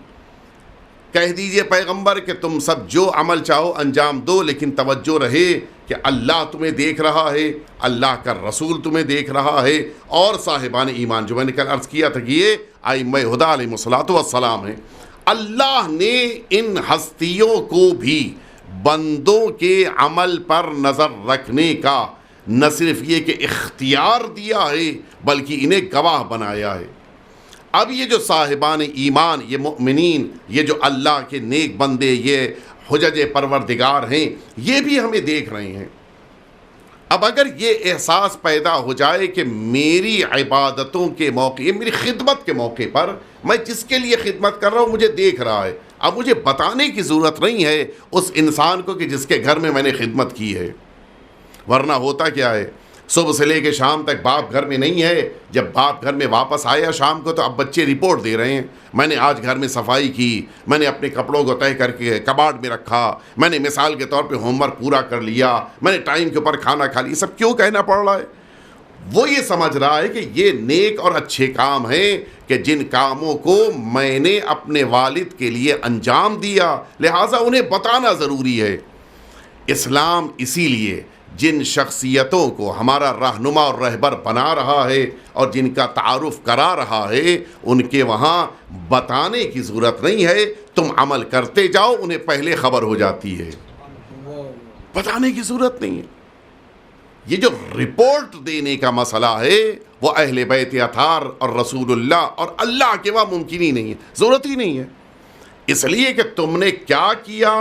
[SPEAKER 2] کہہ دیجئے پیغمبر کہ تم سب جو عمل چاہو انجام دو، لیکن توجہ رہے کہ اللہ تمہیں دیکھ رہا ہے، اللہ کا رسول تمہیں دیکھ رہا ہے، اور صاحبان ایمان جو میں نے کل عرض کیا تھا کہ یہ ائمہ ہدیٰ علیہم الصلاۃ والسلام ہیں۔ اللہ نے ان ہستیوں کو بھی بندوں کے عمل پر نظر رکھنے کا نہ صرف یہ کہ اختیار دیا ہے بلکہ انہیں گواہ بنایا ہے۔ اب یہ جو صاحبان ایمان، یہ مؤمنین، یہ جو اللہ کے نیک بندے، یہ حجج پروردگار ہیں، یہ بھی ہمیں دیکھ رہے ہیں۔ اب اگر یہ احساس پیدا ہو جائے کہ میری عبادتوں کے موقع، میری خدمت کے موقع پر میں جس کے لیے خدمت کر رہا ہوں مجھے دیکھ رہا ہے، اب مجھے بتانے کی ضرورت نہیں ہے اس انسان کو کہ جس کے گھر میں نے خدمت کی ہے۔ ورنہ ہوتا کیا ہے، صبح سے لے کے شام تک باپ گھر میں نہیں ہے، جب باپ گھر میں واپس آیا شام کو تو اب بچے رپورٹ دے رہے ہیں، میں نے آج گھر میں صفائی کی، میں نے اپنے کپڑوں کو طے کر کے کباڑ میں رکھا، میں نے مثال کے طور پہ ہوم ورک پورا کر لیا، میں نے ٹائم کے اوپر کھانا کھا لیا۔ سب کیوں کہنا پڑ رہا ہے؟ وہ یہ سمجھ رہا ہے کہ یہ نیک اور اچھے کام ہیں کہ جن کاموں کو میں نے اپنے والد کے لیے انجام دیا، لہٰذا انہیں بتانا ضروری ہے۔ اسلام اسی لیے جن شخصیتوں کو ہمارا رہنما اور رہبر بنا رہا ہے اور جن کا تعارف کرا رہا ہے، ان کے وہاں بتانے کی ضرورت نہیں ہے، تم عمل کرتے جاؤ، انہیں پہلے خبر ہو جاتی ہے، بتانے کی ضرورت نہیں ہے۔ یہ جو رپورٹ دینے کا مسئلہ ہے وہ اہل بیت اطہار اور رسول اللہ اور اللہ کے وہاں ممکن ہی نہیں ہے، ضرورت ہی نہیں ہے، اس لیے کہ تم نے کیا کیا،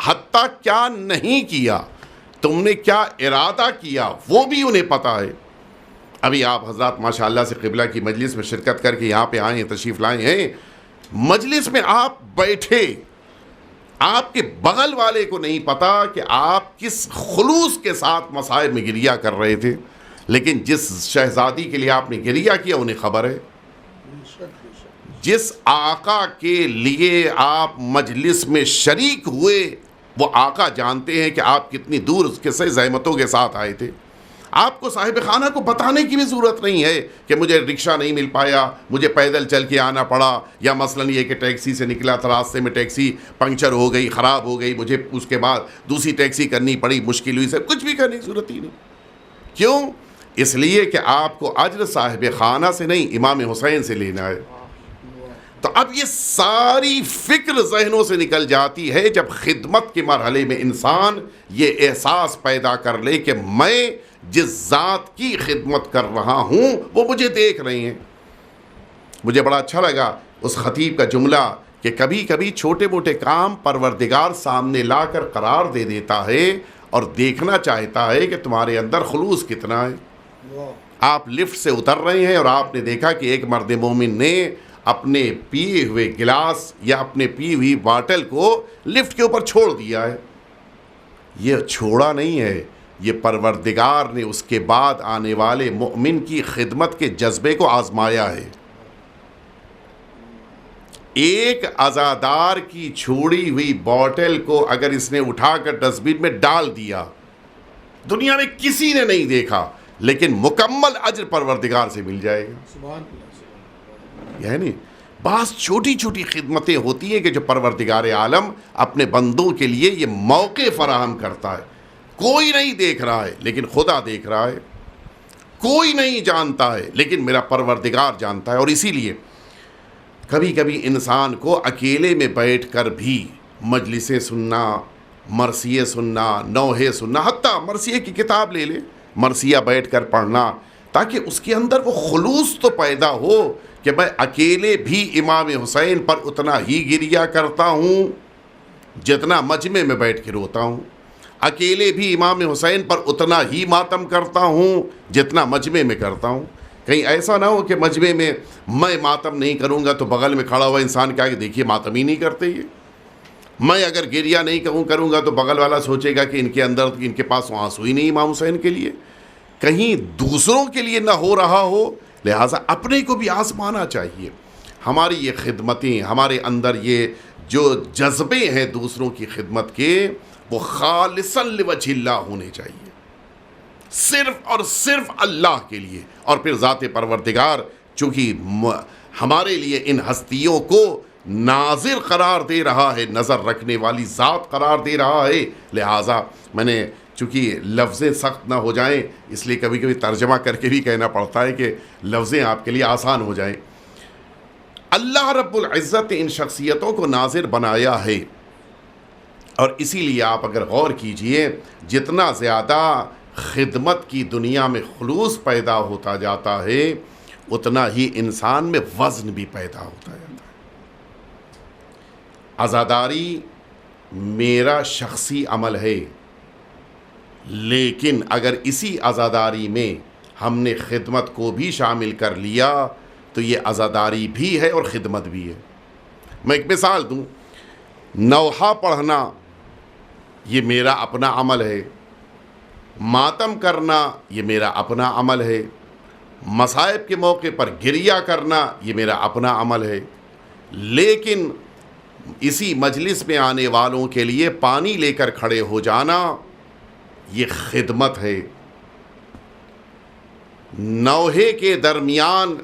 [SPEAKER 2] حتیٰ کیا نہیں کیا، تم نے کیا ارادہ کیا وہ بھی انہیں پتہ ہے۔ ابھی آپ حضرات ماشاءاللہ سے قبلہ کی مجلس میں شرکت کر کے یہاں پہ آئے ہیں، تشریف لائے ہیں، مجلس میں آپ بیٹھے، آپ کے بغل والے کو نہیں پتا کہ آپ کس خلوص کے ساتھ مصائب میں گریہ کر رہے تھے، لیکن جس شہزادی کے لیے آپ نے گریہ کیا انہیں خبر ہے۔ جس آقا کے لیے آپ مجلس میں شریک ہوئے وہ آقا جانتے ہیں کہ آپ کتنی دور اس کے سے زحمتوں کے ساتھ آئے تھے۔ آپ کو صاحب خانہ کو بتانے کی بھی ضرورت نہیں ہے کہ مجھے رکشہ نہیں مل پایا، مجھے پیدل چل کے آنا پڑا، یا مثلاً یہ کہ ٹیکسی سے نکلا تھا، راستے میں ٹیکسی پنکچر ہو گئی، خراب ہو گئی، مجھے اس کے بعد دوسری ٹیکسی کرنی پڑی، مشکل ہوئی، سب کچھ بھی کرنے کی ضرورت ہی نہیں۔ کیوں؟ اس لیے کہ آپ کو اجر صاحب خانہ سے نہیں، امام حسین سے لینا ہے۔ تو اب یہ ساری فکر ذہنوں سے نکل جاتی ہے جب خدمت کے مرحلے میں انسان یہ احساس پیدا کر لے کہ میں جس ذات کی خدمت کر رہا ہوں وہ مجھے دیکھ رہے ہیں۔ مجھے بڑا اچھا لگا اس خطیب کا جملہ کہ کبھی کبھی چھوٹے موٹے کام پروردگار سامنے لا کر قرار دے دیتا ہے اور دیکھنا چاہتا ہے کہ تمہارے اندر خلوص کتنا ہے۔ آپ لفٹ سے اتر رہے ہیں اور آپ نے دیکھا کہ ایک مرد مومن نے اپنے پیے ہوئے گلاس یا اپنے پی ہوئی باٹل کو لفٹ کے اوپر چھوڑ دیا ہے. یہ چھوڑا نہیں ہے، یہ پروردگار نے اس کے بعد آنے والے مؤمن کی خدمت کے جذبے کو آزمایا ہے. ایک عزادار کی چھوڑی ہوئی باٹل کو اگر اس نے اٹھا کر ڈسٹ بن میں ڈال دیا، دنیا میں کسی نے نہیں دیکھا، لیکن مکمل اجر پروردگار سے مل جائے گا. یعنی بعض چھوٹی چھوٹی خدمتیں ہوتی ہیں کہ جو پروردگار عالم اپنے بندوں کے لیے یہ موقع فراہم کرتا ہے. کوئی نہیں دیکھ رہا ہے لیکن خدا دیکھ رہا ہے، کوئی نہیں جانتا ہے لیکن میرا پروردگار جانتا ہے. اور اسی لیے کبھی کبھی انسان کو اکیلے میں بیٹھ کر بھی مجلسیں سننا، مرثیے سننا، نوحے سننا، حتیٰ مرثیے کی کتاب لے لے، مرثیہ بیٹھ کر پڑھنا، تاکہ اس کے اندر وہ خلوص تو پیدا ہو کہ میں اکیلے بھی امام حسین پر اتنا ہی گریہ کرتا ہوں جتنا مجمع میں بیٹھ کے روتا ہوں، اکیلے بھی امام حسین پر اتنا ہی ماتم کرتا ہوں جتنا مجمع میں کرتا ہوں. کہیں ایسا نہ ہو کہ مجمع میں میں ماتم نہیں کروں گا تو بغل میں کھڑا ہوا انسان کہا کہ دیکھیے ماتم ہی نہیں کرتے یہ. میں اگر گریہ نہیں کروں گا تو بغل والا سوچے گا کہ ان کے اندر، ان کے پاس آنسو ہی نہیں امام حسین کے لیے. کہیں دوسروں کے لیے نہ ہو رہا ہو، لہٰذا اپنے کو بھی آزمانا چاہیے. ہماری یہ خدمتیں، ہمارے اندر یہ جو جذبے ہیں دوسروں کی خدمت کے، وہ خالصاً لوجہ اللہ ہونے چاہیے، صرف اور صرف اللہ کے لیے. اور پھر ذات پروردگار چونکہ ہمارے لیے ان ہستیوں کو ناظر قرار دے رہا ہے، نظر رکھنے والی ذات قرار دے رہا ہے، لہٰذا میں نے چونکہ لفظیں سخت نہ ہو جائیں اس لیے کبھی کبھی ترجمہ کر کے بھی کہنا پڑتا ہے کہ لفظیں آپ کے لیے آسان ہو جائیں. اللہ رب العزت ان شخصیتوں کو ناظر بنایا ہے، اور اسی لیے آپ اگر غور کیجئے جتنا زیادہ خدمت کی دنیا میں خلوص پیدا ہوتا جاتا ہے اتنا ہی انسان میں وزن بھی پیدا ہوتا جاتا ہے. عزاداری میرا شخصی عمل ہے، لیکن اگر اسی عزاداری میں ہم نے خدمت کو بھی شامل کر لیا تو یہ عزاداری بھی ہے اور خدمت بھی ہے. میں ایک مثال دوں، نوحہ پڑھنا یہ میرا اپنا عمل ہے، ماتم کرنا یہ میرا اپنا عمل ہے، مصائب کے موقع پر گریہ کرنا یہ میرا اپنا عمل ہے، لیکن اسی مجلس میں آنے والوں کے لیے پانی لے کر کھڑے ہو جانا یہ خدمت ہے. نوحے کے درمیان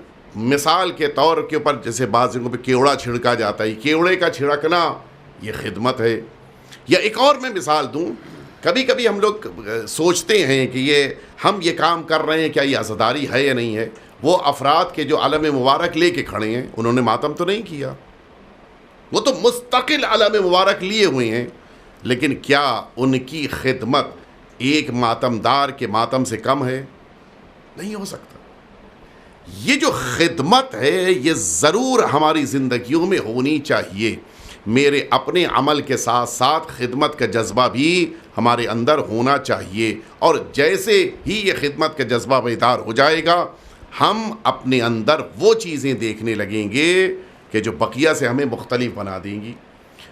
[SPEAKER 2] مثال کے طور کے اوپر جیسے بعض جگہوں پہ کیوڑا چھڑکا جاتا ہے، کیوڑے کا چھڑکنا یہ خدمت ہے. یا ایک اور میں مثال دوں، کبھی کبھی ہم لوگ سوچتے ہیں کہ ہم یہ کام کر رہے ہیں، کیا یہ عزاداری ہے یا نہیں ہے. وہ افراد کے جو علم مبارک لے کے کھڑے ہیں انہوں نے ماتم تو نہیں کیا، وہ تو مستقل علم مبارک لیے ہوئے ہیں، لیکن کیا ان کی خدمت ایک ماتم دار کے ماتم سے کم ہے؟ نہیں ہو سکتا. یہ جو خدمت ہے یہ ضرور ہماری زندگیوں میں ہونی چاہیے. میرے اپنے عمل کے ساتھ ساتھ خدمت کا جذبہ بھی ہمارے اندر ہونا چاہیے، اور جیسے ہی یہ خدمت کا جذبہ بیدار ہو جائے گا ہم اپنے اندر وہ چیزیں دیکھنے لگیں گے کہ جو بقیہ سے ہمیں مختلف بنا دیں گی.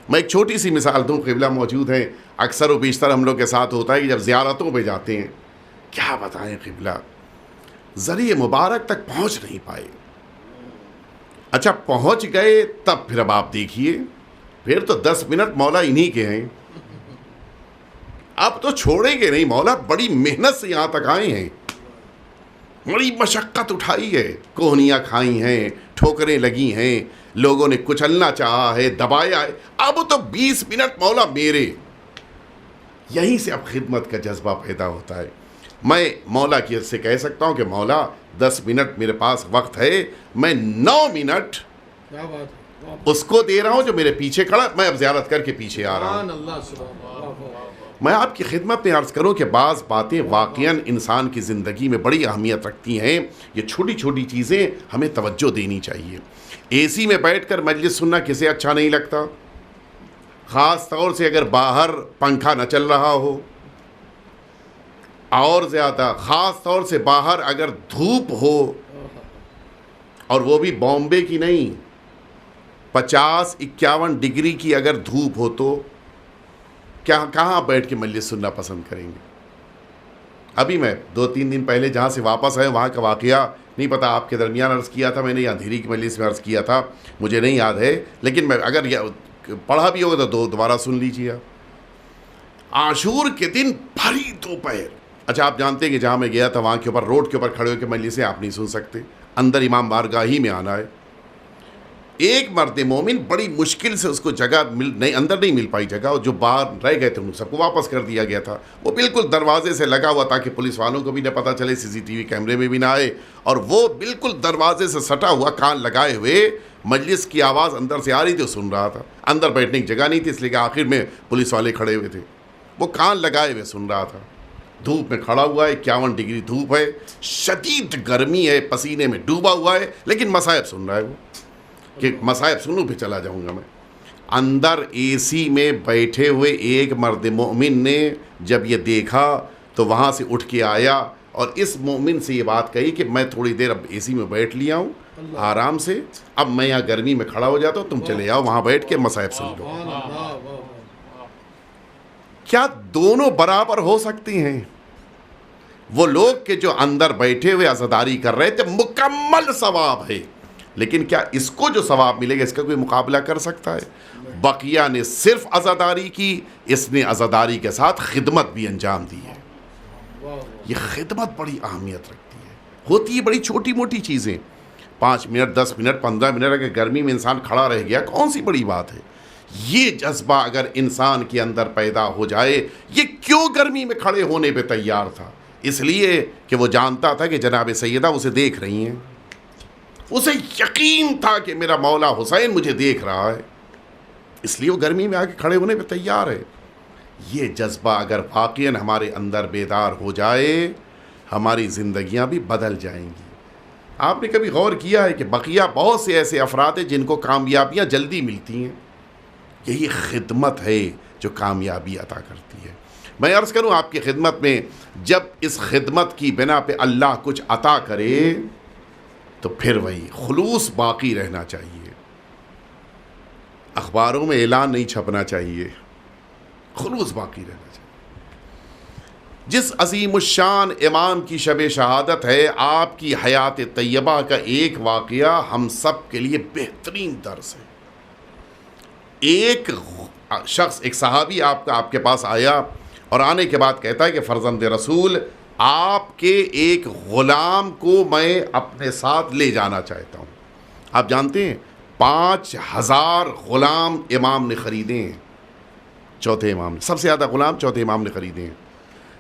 [SPEAKER 2] میں ایک چھوٹی سی مثال دوں، قبلہ موجود ہیں، اکثر و بیشتر ہم لوگ کے ساتھ ہوتا ہے کہ جب زیارتوں پہ جاتے ہیں، کیا بتائیں قبلہ ذریعہ مبارک تک پہنچ نہیں پائے. اچھا پہنچ گئے تب پھر اب آپ دیکھیے، پھر تو 10 منٹ مولا انہی کے ہیں، اب تو چھوڑیں گے نہیں. مولا بڑی محنت سے یہاں تک آئے ہیں، بڑی مشقت اٹھائی ہے، کوہنیاں کھائی ہیں، ٹھوکریں لگی ہیں، لوگوں نے کچلنا چاہا ہے، دبایا ہے، اب تو 20 منٹ مولا میرے. یہیں سے اب خدمت کا جذبہ پیدا ہوتا ہے. میں مولا کی سے کہہ سکتا ہوں کہ مولا 10 منٹ میرے پاس وقت ہے، میں 9 منٹ اس کو دے رہا ہوں جو میرے پیچھے کھڑا، میں اب زیارت کر کے پیچھے آ رہا ہوں. میں آپ کی خدمت میں عرض کروں کہ بعض باتیں واقعاً انسان کی زندگی میں بڑی اہمیت رکھتی ہیں. یہ چھوٹی چھوٹی چیزیں ہمیں توجہ دینی چاہیے. اے سی میں بیٹھ کر مجلس سننا کسے اچھا نہیں لگتا، خاص طور سے اگر باہر پنکھا نہ چل رہا ہو، اور زیادہ خاص طور سے باہر اگر دھوپ ہو، اور وہ بھی بامبے کی نہیں، 50-51 ڈگری کی اگر دھوپ ہو تو کہاں بیٹھ کے مجلس سننا پسند کریں گے؟ ابھی میں 2-3 دن پہلے جہاں سے واپس آئے وہاں کا واقعہ نہیں پتا آپ کے درمیان عرض کیا تھا میں نے یا اندھیری کی مجلس میں عرض کیا تھا، مجھے نہیں یاد ہے، لیکن میں اگر پڑھا بھی ہوگا تو دوبارہ سن لیجیے. عاشور کے دن بھری دوپہر، اچھا آپ جانتے ہیں کہ جہاں میں گیا تھا وہاں کے اوپر روڈ کے اوپر کھڑے ہو کے مجلسیں آپ نہیں سن سکتے، اندر امام بارگاہ ہی میں آنا ہے. ایک مرد مومن بڑی مشکل سے اس کو جگہ اندر نہیں مل پائی جگہ، اور جو باہر رہ گئے تھے ان سب کو واپس کر دیا گیا تھا. وہ بالکل دروازے سے لگا ہوا تاکہ پولیس والوں کو بھی نہ پتہ چلے، CCTV کیمرے میں بھی نہ آئے، اور وہ بالکل دروازے سے سٹا ہوا کان لگائے ہوئے مجلس کی آواز اندر سے آ رہی تھی، وہ سن رہا تھا. اندر بیٹھنے کی جگہ نہیں تھی اس لیے کہ آخر میں پولیس والے کھڑے ہوئے تھے، وہ کان لگائے ہوئے سن رہا تھا. دھوپ میں کھڑا ہوا ہے، 51 ڈگری دھوپ ہے، شدید گرمی ہے، پسینے میں ڈوبا ہوا ہے، لیکن مصائب سن رہا ہے وہ کہ مصائب سنوں پہ چلا جاؤں گا میں. اندر AC میں بیٹھے ہوئے ایک مرد مومن نے جب یہ دیکھا تو وہاں سے اٹھ کے آیا اور اس مومن سے یہ بات کہی کہ میں تھوڑی دیر اب AC میں بیٹھ لیا ہوں آرام سے، اب میں یہاں گرمی میں کھڑا ہو جاتا ہوں، تم چلے جاؤ وہاں بیٹھ کے مصائب سن لو. کیا دونوں برابر ہو سکتی ہیں؟ وہ لوگ کہ جو اندر بیٹھے ہوئے عزاداری کر رہے تھے مکمل ثواب ہے، لیکن کیا اس کو جو ثواب ملے گا اس کا کوئی مقابلہ کر سکتا ہے؟ بقیہ نے صرف عزاداری کی، اس نے عزاداری کے ساتھ خدمت بھی انجام دی ہے. یہ خدمت بڑی اہمیت رکھتی ہے، ہوتی ہے بڑی چھوٹی موٹی چیزیں، 5 منٹ 10 منٹ 15 منٹ اگر گرمی میں انسان کھڑا رہ گیا کون سی بڑی بات ہے. یہ جذبہ اگر انسان کے اندر پیدا ہو جائے، یہ کیوں گرمی میں کھڑے ہونے پہ تیار تھا؟ اس لیے کہ وہ جانتا تھا کہ جناب سیدہ اسے دیکھ رہی ہیں، اسے یقین تھا کہ میرا مولا حسین مجھے دیکھ رہا ہے، اس لیے وہ گرمی میں آ کے کھڑے ہونے پہ تیار ہے. یہ جذبہ اگر واقعاً ہمارے اندر بیدار ہو جائے، ہماری زندگیاں بھی بدل جائیں گی. آپ نے کبھی غور کیا ہے کہ بقیہ بہت سے ایسے افراد ہیں جن کو کامیابیاں جلدی ملتی ہیں؟ یہی خدمت ہے جو کامیابی عطا کرتی ہے. میں عرض کروں آپ کی خدمت میں، جب اس خدمت کی بنا پہ اللہ کچھ عطا کرے تو پھر وہی خلوص باقی رہنا چاہیے. اخباروں میں اعلان نہیں چھپنا چاہیے، خلوص باقی رہنا چاہیے. جس عظیم الشان امام کی شب شہادت ہے، آپ کی حیات طیبہ کا ایک واقعہ ہم سب کے لیے بہترین درس ہے. ایک شخص، ایک صحابی آپ کے پاس آیا اور آنے کے بعد کہتا ہے کہ فرزند رسول، آپ کے ایک غلام کو میں اپنے ساتھ لے جانا چاہتا ہوں. آپ جانتے ہیں 5000 غلام امام نے خریدے ہیں، چوتھے امام نے سب سے زیادہ غلام چوتھے امام نے خریدے ہیں.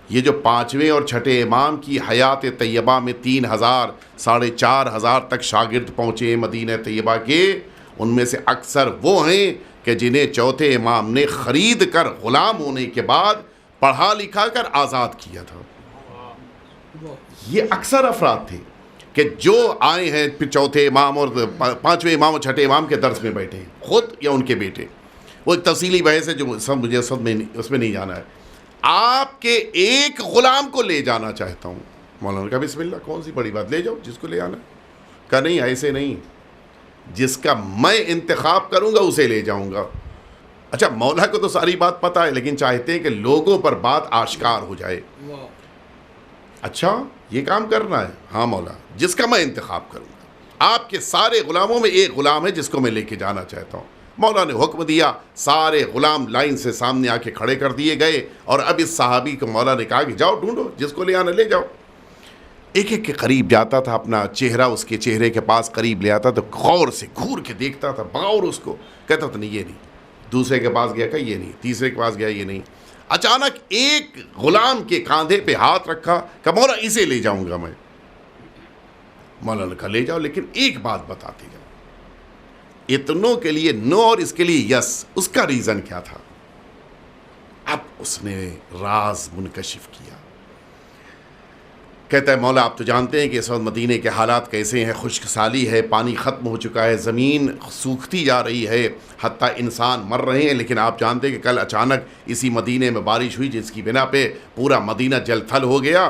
[SPEAKER 2] یہ جو 5ویں اور 6ٹھے امام کی حیات طیبہ میں 3000 4500 تک شاگرد پہنچے ہیں مدینہ طیبہ کے، ان میں سے اکثر وہ ہیں کہ جنہیں چوتھے امام نے خرید کر غلام ہونے کے بعد پڑھا لکھا کر آزاد کیا تھا. یہ اکثر افراد تھے کہ جو آئے ہیں پھر چوتھے امام اور 5ویں امام اور 6ٹھے امام کے درس میں بیٹھے ہیں، خود یا ان کے بیٹے. وہ ایک تفصیلی بحث ہے جو سب مجھے اس میں نہیں جانا ہے. آپ کے ایک غلام کو لے جانا چاہتا ہوں. مولانا نے کہا بسم اللہ، کون سی بڑی بات، لے جاؤ جس کو لے آنا. کہا نہیں، ایسے نہیں، جس کا میں انتخاب کروں گا اسے لے جاؤں گا. اچھا، مولا کو تو ساری بات پتہ ہے لیکن چاہتے ہیں کہ لوگوں پر بات آشکار ہو جائے. اچھا یہ کام کرنا ہے؟ ہاں مولا، جس کا میں انتخاب کروں گا. آپ کے سارے غلاموں میں ایک غلام ہے جس کو میں لے کے جانا چاہتا ہوں. مولا نے حکم دیا، سارے غلام لائن سے سامنے آ کے کھڑے کر دیے گئے، اور اب اس صحابی کو مولا نے کہا کہ جاؤ ڈھونڈو، جس کو لے آنا لے جاؤ. ایک ایک کے قریب جاتا تھا، اپنا چہرہ اس کے چہرے کے پاس قریب لے آتا تو غور سے گھور کے دیکھتا تھا، بغور اس کو کہتا تھا نہیں یہ نہیں. دوسرے کے پاس گیا کہ یہ نہیں، تیسرے کے پاس گیا یہ نہیں. اچانک ایک غلام کے کاندھے پہ ہاتھ رکھا کہ مولا اسے لے جاؤں گا میں. مولا نے کہا لے جاؤ، لیکن ایک بات بتاتے جاؤ. اتنوں کے لیے نو اور اس کے لیے یس، اس کا ریزن کیا تھا؟ اب اس نے راز منکشف کیا. کہتا ہے مولا آپ تو جانتے ہیں کہ اس وقت مدینے کے حالات کیسے ہیں، خشک سالی ہے، پانی ختم ہو چکا ہے، زمین سوکھتی جا رہی ہے، حتیٰ انسان مر رہے ہیں. لیکن آپ جانتے ہیں کہ کل اچانک اسی مدینے میں بارش ہوئی جس کی بنا پہ پورا مدینہ جل تھل ہو گیا.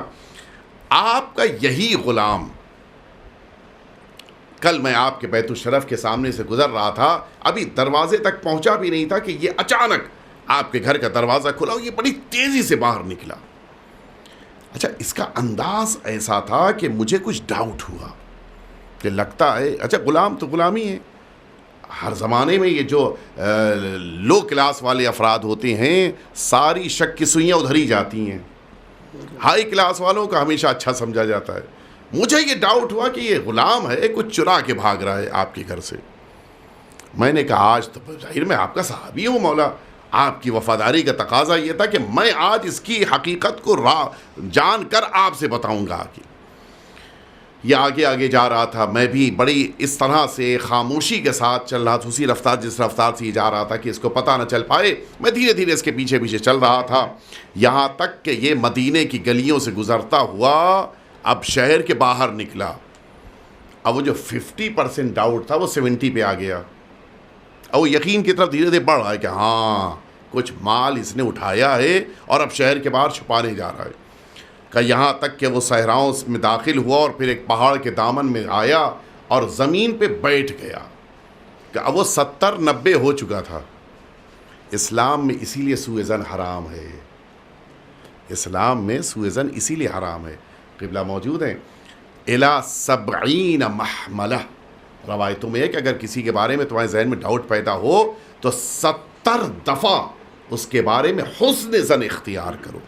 [SPEAKER 2] آپ کا یہی غلام کل میں آپ کے بیت الشرف کے سامنے سے گزر رہا تھا، ابھی دروازے تک پہنچا بھی نہیں تھا کہ یہ اچانک آپ کے گھر کا دروازہ کھلا، یہ بڑی تیزی سے باہر نکلا۔ اچھا، اس کا انداز ایسا تھا کہ مجھے کچھ ڈاؤٹ ہوا کہ لگتا ہے، اچھا غلام تو غلامی ہے، ہر زمانے میں یہ جو لو کلاس والے افراد ہوتے ہیں ساری شک کی سوئیاں ادھر ہی جاتی ہیں، ہائی کلاس والوں کا ہمیشہ اچھا سمجھا جاتا ہے۔ مجھے یہ ڈاؤٹ ہوا کہ یہ غلام ہے، کچھ چرا کے بھاگ رہا ہے آپ کے گھر سے۔ میں نے کہا آج تو ظاہر میں آپ کا صحابی ہوں مولا، آپ کی وفاداری کا تقاضا یہ تھا کہ میں آج اس کی حقیقت کو جان کر آپ سے بتاؤں گا۔ کہ یہ آگے آگے جا رہا تھا، میں بھی بڑی اس طرح سے خاموشی کے ساتھ چل رہا تھا، اسی رفتار جس رفتار سے یہ جا رہا تھا کہ اس کو پتہ نہ چل پائے، میں دھیرے دھیرے اس کے پیچھے پیچھے چل رہا تھا، یہاں تک کہ یہ مدینے کی گلیوں سے گزرتا ہوا اب شہر کے باہر نکلا۔ اب وہ جو 50% ڈاؤٹ تھا وہ 70 پہ آ گیا، اب وہ یقین کی طرف دھیرے دھیرے بڑھ رہا ہے کہ ہاں کچھ مال اس نے اٹھایا ہے اور اب شہر کے باہر چھپانے جا رہا ہے۔ کہ یہاں تک کہ وہ صحراؤں میں داخل ہوا اور پھر ایک پہاڑ کے دامن میں آیا اور زمین پہ بیٹھ گیا کہ اب وہ 70-90 ہو چکا تھا۔ اسلام میں اسی لیے سوء ظن حرام ہے، اسلام میں سوء ظن اسی لیے حرام ہے۔ قبلہ موجود ہیں، الا 70 محملہ، روایتوں میں ہے کہ اگر کسی کے بارے میں تمہارے ذہن میں ڈاؤٹ پیدا ہو تو 70 دفعہ اس کے بارے میں حسن ظن اختیار کرو،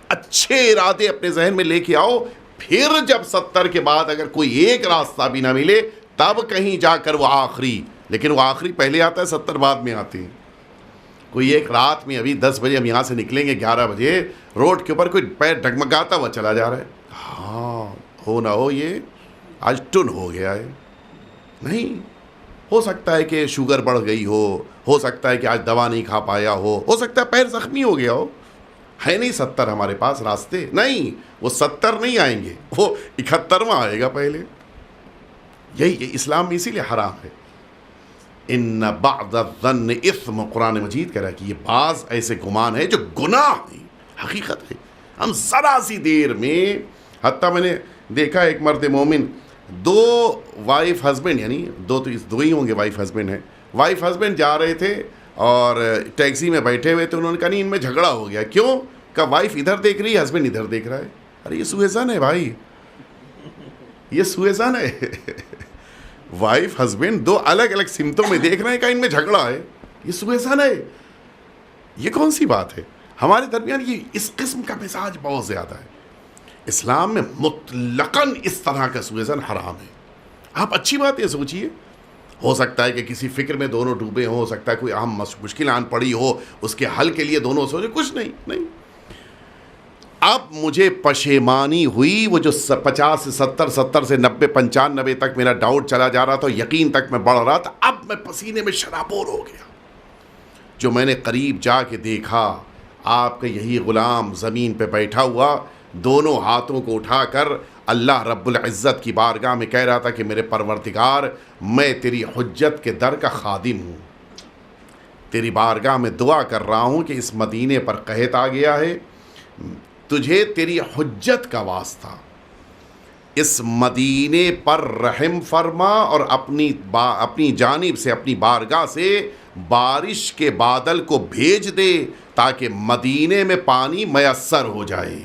[SPEAKER 2] اچھے ارادے اپنے ذہن میں لے کے آؤ، پھر جب 70 کے بعد اگر کوئی ایک راستہ بھی نہ ملے تب کہیں جا کر وہ آخری، لیکن وہ آخری پہلے آتا ہے 70 بعد میں آتے ہیں۔ کوئی ایک رات میں ابھی 10 بجے ہم یہاں سے نکلیں گے، 11 بجے روڈ کے اوپر کوئی پیر ڈگمگاتا ہوا چلا جا رہا ہے، ہاں ہو نہ ہو یہ آج ٹن ہو گیا ہے، نہیں، ہو سکتا ہے کہ شوگر بڑھ گئی ہو سکتا ہے کہ آج دوا نہیں کھا پایا ہو سکتا ہے پیر زخمی ہو گیا ہو، ہے نہیں 70 ہمارے پاس راستے، نہیں وہ 70 نہیں آئیں گے، وہ 71واں آئے گا پہلے۔ یہی اسلام میں اسی لیے حرام ہے۔ ان بعض الظن اثم، قرآن مجید کہہ رہا ہے کہ یہ بعض ایسے گمان ہے جو گناہ ہیں، حقیقت ہے۔ ہم ذرا سی دیر میں، حتیٰ میں نے دیکھا ایک مرد مومن 2 وائف ہسبینڈ، یعنی دو ہی ہوں گے وائف ہسبینڈ ہیں، وائف ہسبینڈ جا رہے تھے اور ٹیکسی میں بیٹھے ہوئے تھے، انہوں نے کہا نہیں ان میں جھگڑا ہو گیا، کیوں؟ کہ وائف ادھر دیکھ رہی ہے، ہسبینڈ ادھر دیکھ رہا ہے۔ ارے یہ سوء ظن ہے بھائی، یہ سوء ظن ہے۔ وائف ہسبینڈ 2 الگ الگ سمتوں میں دیکھ رہے ہیں کہ ان میں جھگڑا ہے، یہ سوء ظن ہے۔ یہ کون سی بات ہے؟ ہمارے درمیان یہ اس قسم کا مزاج بہت زیادہ ہے۔ اسلام میں مطلقاً اس طرح کا سوء ظن حرام ہے۔ آپ اچھی بات یہ سوچئے، ہو سکتا ہے کہ کسی فکر میں دونوں ڈوبے ہوں، ہو سکتا ہے کوئی اہم مشکل آن پڑی ہو، اس کے حل کے لیے دونوں سوچے، کچھ نہیں۔ اب مجھے پشیمانی ہوئی، وہ جو 50 سے 70 سے 90 95 تک میرا ڈاؤٹ چلا جا رہا تھا، یقین تک میں بڑھ رہا تھا، اب میں پسینے میں شرابور ہو گیا۔ جو میں نے قریب جا کے دیکھا، آپ کا یہی غلام زمین پہ بیٹھا ہوا دونوں ہاتھوں کو اٹھا کر اللہ رب العزت کی بارگاہ میں کہہ رہا تھا کہ میرے پروردگار، میں تیری حجت کے در کا خادم ہوں، تیری بارگاہ میں دعا کر رہا ہوں کہ اس مدینے پر قحط آ گیا ہے، تجھے تیری حجت کا واسطہ اس مدینے پر رحم فرما اور اپنی جانب سے، اپنی بارگاہ سے بارش کے بادل کو بھیج دے تاکہ مدینے میں پانی میسر ہو جائے۔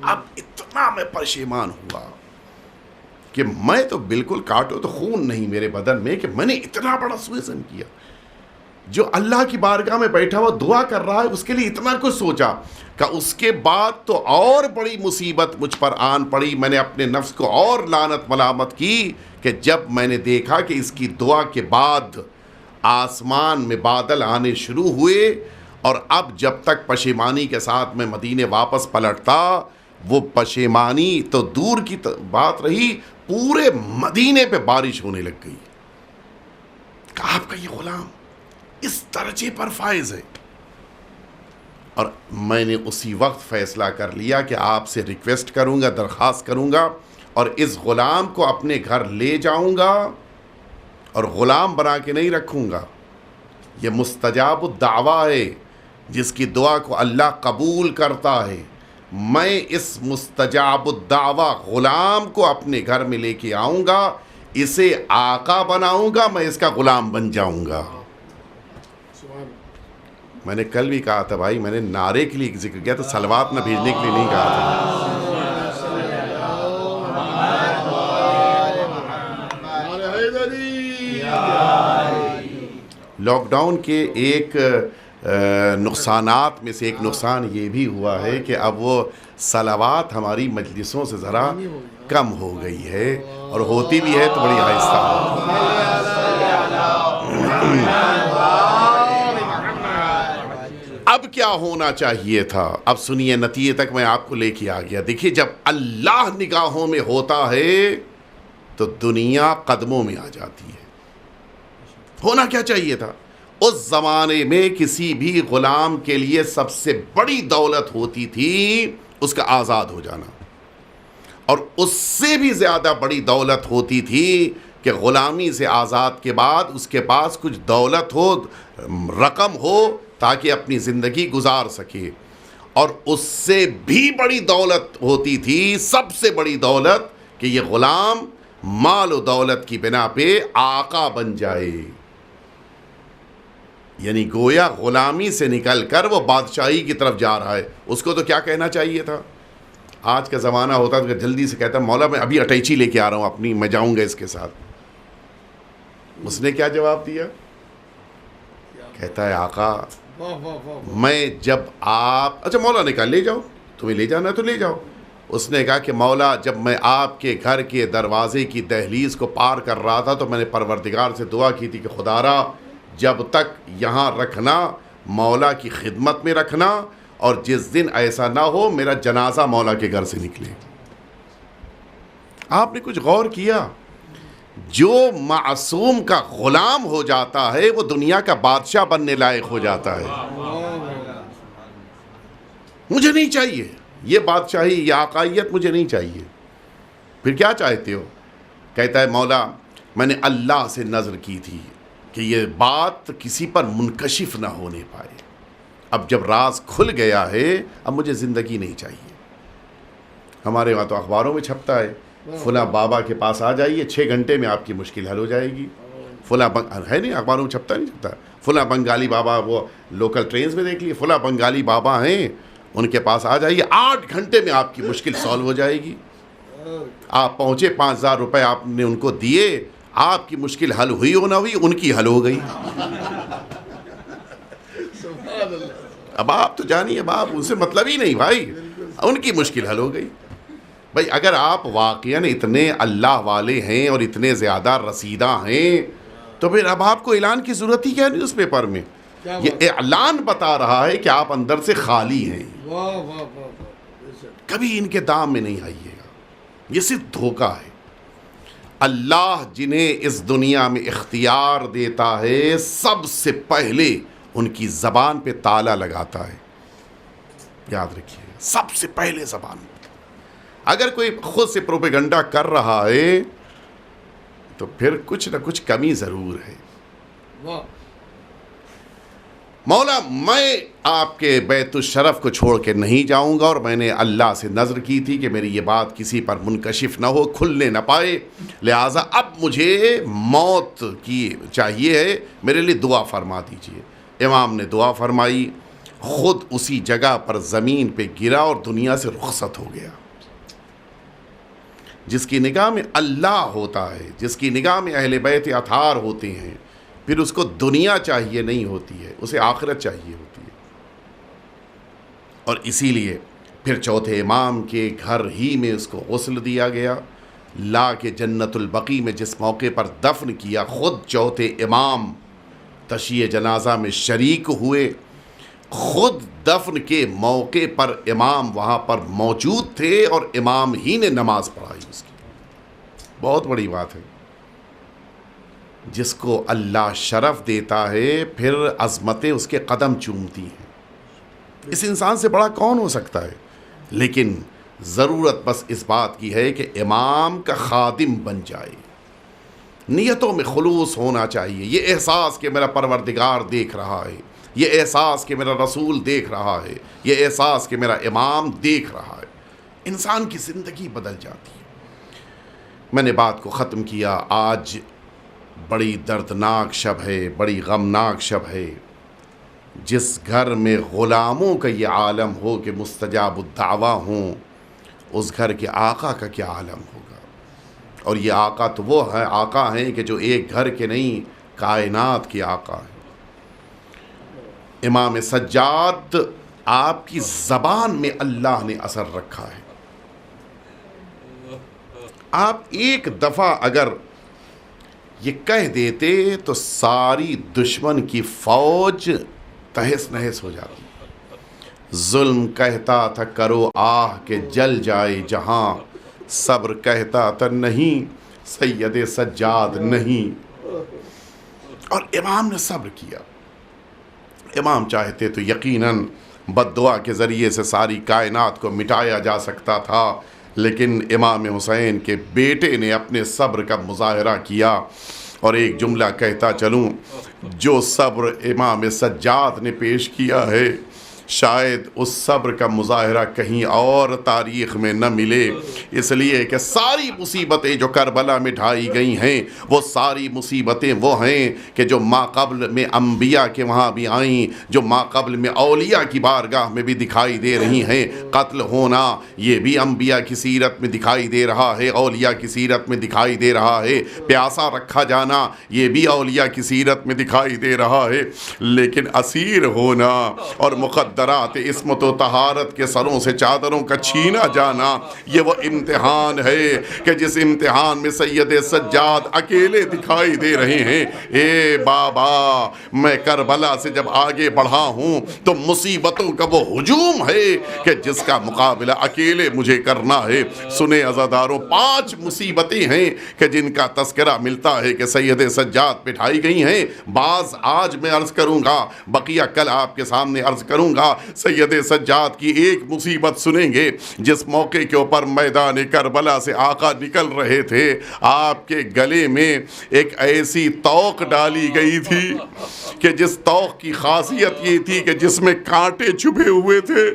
[SPEAKER 2] اب اتنا میں پشیمان ہوا کہ میں تو بالکل کاٹو تو خون نہیں میرے بدن میں کہ میں نے اتنا بڑا سوء ظن کیا۔ جو اللہ کی بارگاہ میں بیٹھا ہوا دعا کر رہا ہے، اس کے لیے اتنا کچھ سوچا کہ اس کے بعد تو اور بڑی مصیبت مجھ پر آن پڑی۔ میں نے اپنے نفس کو اور لعنت ملامت کی کہ جب میں نے دیکھا کہ اس کی دعا کے بعد آسمان میں بادل آنے شروع ہوئے، اور اب جب تک پشیمانی کے ساتھ میں مدینے واپس پلٹتا، وہ پشیمانی تو دور کی بات رہی، پورے مدینے پہ بارش ہونے لگ گئی۔ کہ آپ کا یہ غلام اس درجے پر فائز ہے۔ اور میں نے اسی وقت فیصلہ کر لیا کہ آپ سے ریکویسٹ کروں گا، درخواست کروں گا، اور اس غلام کو اپنے گھر لے جاؤں گا اور غلام بنا کے نہیں رکھوں گا۔ یہ مستجاب الدعویٰ ہے، جس کی دعا کو اللہ قبول کرتا ہے۔ میں اس مستجاب الدعوہ غلام کو اپنے گھر میں لے کے آؤں گا، اسے آقا بناؤں گا، میں اس کا غلام بن جاؤں گا۔ میں نے کل بھی کہا تھا بھائی، میں نے نعرے کے لیے ذکر کیا تو صلوات نہ بھیجنے کے لیے نہیں کہا تھا۔ لاک ڈاؤن کے ایک نقصانات میں سے ایک نقصان یہ بھی ہوا ہے کہ اب وہ صلوات ہماری مجلسوں سے ذرا کم ہو گئی ہے، اور ہوتی بھی ہے تو بڑی آہستہ ہوتی ہے۔ اب کیا ہونا چاہیے تھا؟ اب سنیے، نتیجے تک میں آپ کو لے کے آ گیا۔ دیکھیے، جب اللہ نگاہوں میں ہوتا ہے تو دنیا قدموں میں آ جاتی ہے۔ ہونا کیا چاہیے تھا؟ اس زمانے میں کسی بھی غلام کے لیے سب سے بڑی دولت ہوتی تھی اس کا آزاد ہو جانا، اور اس سے بھی زیادہ بڑی دولت ہوتی تھی کہ غلامی سے آزاد کے بعد اس کے پاس کچھ دولت ہو، رقم ہو، تاکہ اپنی زندگی گزار سکے۔ اور اس سے بھی بڑی دولت ہوتی تھی، سب سے بڑی دولت، کہ یہ غلام مال و دولت کی بنا پہ آقا بن جائے، یعنی گویا غلامی سے نکل کر وہ بادشاہی کی طرف جا رہا ہے۔ اس کو تو کیا کہنا چاہیے تھا؟ آج کا زمانہ ہوتا تو جلدی سے کہتا، مولا میں ابھی اٹیچی لے کے آ رہا ہوں اپنی، میں جاؤں گا اس کے ساتھ۔ اس نے کیا جواب دیا؟ کہتا ہے آقا میں جب آپ، اچھا مولا نے کہا لے جاؤ، تمہیں لے جانا ہے تو لے جاؤ۔ اس نے کہا کہ مولا جب میں آپ کے گھر کے دروازے کی دہلیز کو پار کر رہا تھا تو میں نے پروردگار سے دعا کی تھی کہ خدا را جب تک یہاں رکھنا، مولا کی خدمت میں رکھنا، اور جس دن ایسا نہ ہو میرا جنازہ مولا کے گھر سے نکلے۔ آپ نے کچھ غور کیا؟ جو معصوم کا غلام ہو جاتا ہے وہ دنیا کا بادشاہ بننے لائق ہو جاتا ہے۔ مجھے نہیں چاہیے یہ بادشاہی، یہ آقائیت مجھے نہیں چاہیے۔ پھر کیا چاہتے ہو؟ کہتا ہے مولا میں نے اللہ سے نذر کی تھی کہ یہ بات کسی پر منکشف نہ ہونے پائے، اب جب راز کھل گیا ہے اب مجھے زندگی نہیں چاہیے۔ ہمارے وہاں تو اخباروں میں چھپتا ہے، فلاں بابا کے پاس آ جائیے 6 گھنٹے میں آپ کی مشکل حل ہو جائے گی۔ فلاں ہے نہیں، اخباروں میں چھپتا نہیں چھپتا، فلاں بنگالی بابا، وہ لوکل ٹرینز میں دیکھ لیے، فلاں بنگالی بابا ہیں ان کے پاس آ جائیے، 8 گھنٹے میں آپ کی مشکل سالو ہو جائے گی۔ آپ پہنچے، 5000 روپے آپ نے ان کو دیے، آپ کی مشکل حل ہوئی ہو نہ ہوئی، ان کی حل ہو گئی۔ اب آپ تو جانیے، اب آپ ان سے مطلب ہی نہیں بھائی، ان کی مشکل حل ہو گئی۔ بھائی اگر آپ واقعاً اتنے اللہ والے ہیں اور اتنے زیادہ رسیدہ ہیں تو پھر اب آپ کو اعلان کی ضرورت ہی کیا نیوز پیپر میں؟ یہ اعلان بتا رہا ہے کہ آپ اندر سے خالی ہیں۔ کبھی ان کے دام میں نہیں آئیے گا، یہ صرف دھوکہ ہے۔ اللہ جنہیں اس دنیا میں اختیار دیتا ہے سب سے پہلے ان کی زبان پہ تالا لگاتا ہے، یاد رکھیے، سب سے پہلے زبان پہ۔ اگر کوئی خود سے پروپیگنڈا کر رہا ہے تو پھر کچھ نہ کچھ کمی ضرور ہے۔ مولا میں آپ کے بیت الشرف کو چھوڑ کے نہیں جاؤں گا، اور میں نے اللہ سے نذر کی تھی کہ میری یہ بات کسی پر منکشف نہ ہو، کھلنے نہ پائے، لہٰذا اب مجھے موت کی چاہیے ہے، میرے لیے دعا فرما دیجئے۔ امام نے دعا فرمائی، خود اسی جگہ پر زمین پہ گرا اور دنیا سے رخصت ہو گیا۔ جس کی نگاہ میں اللہ ہوتا ہے، جس کی نگاہ میں اہل بیت اطہار ہوتے ہیں، پھر اس کو دنیا چاہیے نہیں ہوتی ہے، اسے آخرت چاہیے ہوتی ہے۔ اور اسی لیے پھر چوتھے امام کے گھر ہی میں اس کو غسل دیا گیا، لا کے جنت البقیع میں جس موقع پر دفن کیا، خود چوتھے امام تشییع جنازہ میں شریک ہوئے، خود دفن کے موقع پر امام وہاں پر موجود تھے اور امام ہی نے نماز پڑھائی اس کی۔ بہت بڑی بات ہے، جس کو اللہ شرف دیتا ہے پھر عظمتیں اس کے قدم چومتی ہیں۔ اس انسان سے بڑا کون ہو سکتا ہے؟ لیکن ضرورت بس اس بات کی ہے کہ امام کا خادم بن جائے، نیتوں میں خلوص ہونا چاہیے، یہ احساس کہ میرا پروردگار دیکھ رہا ہے، یہ احساس کہ میرا رسول دیکھ رہا ہے، یہ احساس کہ میرا امام دیکھ رہا ہے، انسان کی زندگی بدل جاتی ہے۔ میں نے بات کو ختم کیا، آج بڑی دردناک شب ہے، بڑی غمناک شب ہے۔ جس گھر میں غلاموں کا یہ عالم ہو کہ مستجاب الدعویٰ ہوں، اس گھر کے آقا کا کیا عالم ہوگا؟ اور یہ آقا تو وہ ہے آقا ہیں کہ جو ایک گھر کے نہیں، کائنات کے آقا ہیں۔ امام سجاد، آپ کی زبان میں اللہ نے اثر رکھا ہے۔ آپ ایک دفعہ اگر یہ کہہ دیتے تو ساری دشمن کی فوج تہس نہس ہو جاتی۔ ظلم کہتا تھا کرو آہ کہ جل جائے جہاں، صبر کہتا تھا نہیں سید سجاد نہیں، اور امام نے صبر کیا۔ امام چاہتے تو یقیناً بد دعا کے ذریعے سے ساری کائنات کو مٹایا جا سکتا تھا، لیکن امام حسین کے بیٹے نے اپنے صبر کا مظاہرہ کیا۔ اور ایک جملہ کہتا چلوں، جو صبر امام سجاد نے پیش کیا ہے، شاید اس صبر کا مظاہرہ کہیں اور تاریخ میں نہ ملے، اس لیے کہ ساری مصیبتیں جو کربلا میں ڈھائی گئی ہیں، وہ ساری مصیبتیں وہ ہیں کہ جو ما قبل میں انبیاء کے وہاں بھی آئیں، جو ما قبل میں اولیاء کی بارگاہ میں بھی دکھائی دے رہی ہیں۔ قتل ہونا یہ بھی انبیاء کی سیرت میں دکھائی دے رہا ہے، اولیاء کی سیرت میں دکھائی دے رہا ہے۔ پیاسا رکھا جانا یہ بھی اولیاء کی سیرت میں دکھائی دے رہا ہے، لیکن اسیر ہونا اور مقدرات عصمت و طہارت کے سروں سے چادروں کا چھینا جانا، یہ وہ امتحان ہے کہ جس امتحان میں سید سجاد اکیلے دکھائی دے رہے ہیں۔ اے بابا، میں کربلا سے جب آگے بڑھا ہوں تو مصیبتوں کا وہ ہجوم ہے کہ جس کا مقابلہ اکیلے مجھے کرنا ہے۔ سنیں عزاداروں، 5 مصیبتیں ہیں کہ جن کا تذکرہ ملتا ہے کہ سید سجاد پہ ڈھائی گئی ہیں۔ بعض آج میں عرض کروں گا، بقیہ کل آپ کے سامنے عرض کروں گا۔ سید سجاد کی ایک مصیبت سنیں گے، جس موقع کے اوپر میدان کربلا سے آقا نکل رہے تھے، آپ کے گلے میں ایک ایسی توق ڈالی گئی تھی کہ جس توق کی خاصیت یہ تھی کہ جس میں کانٹے چھپے ہوئے تھے۔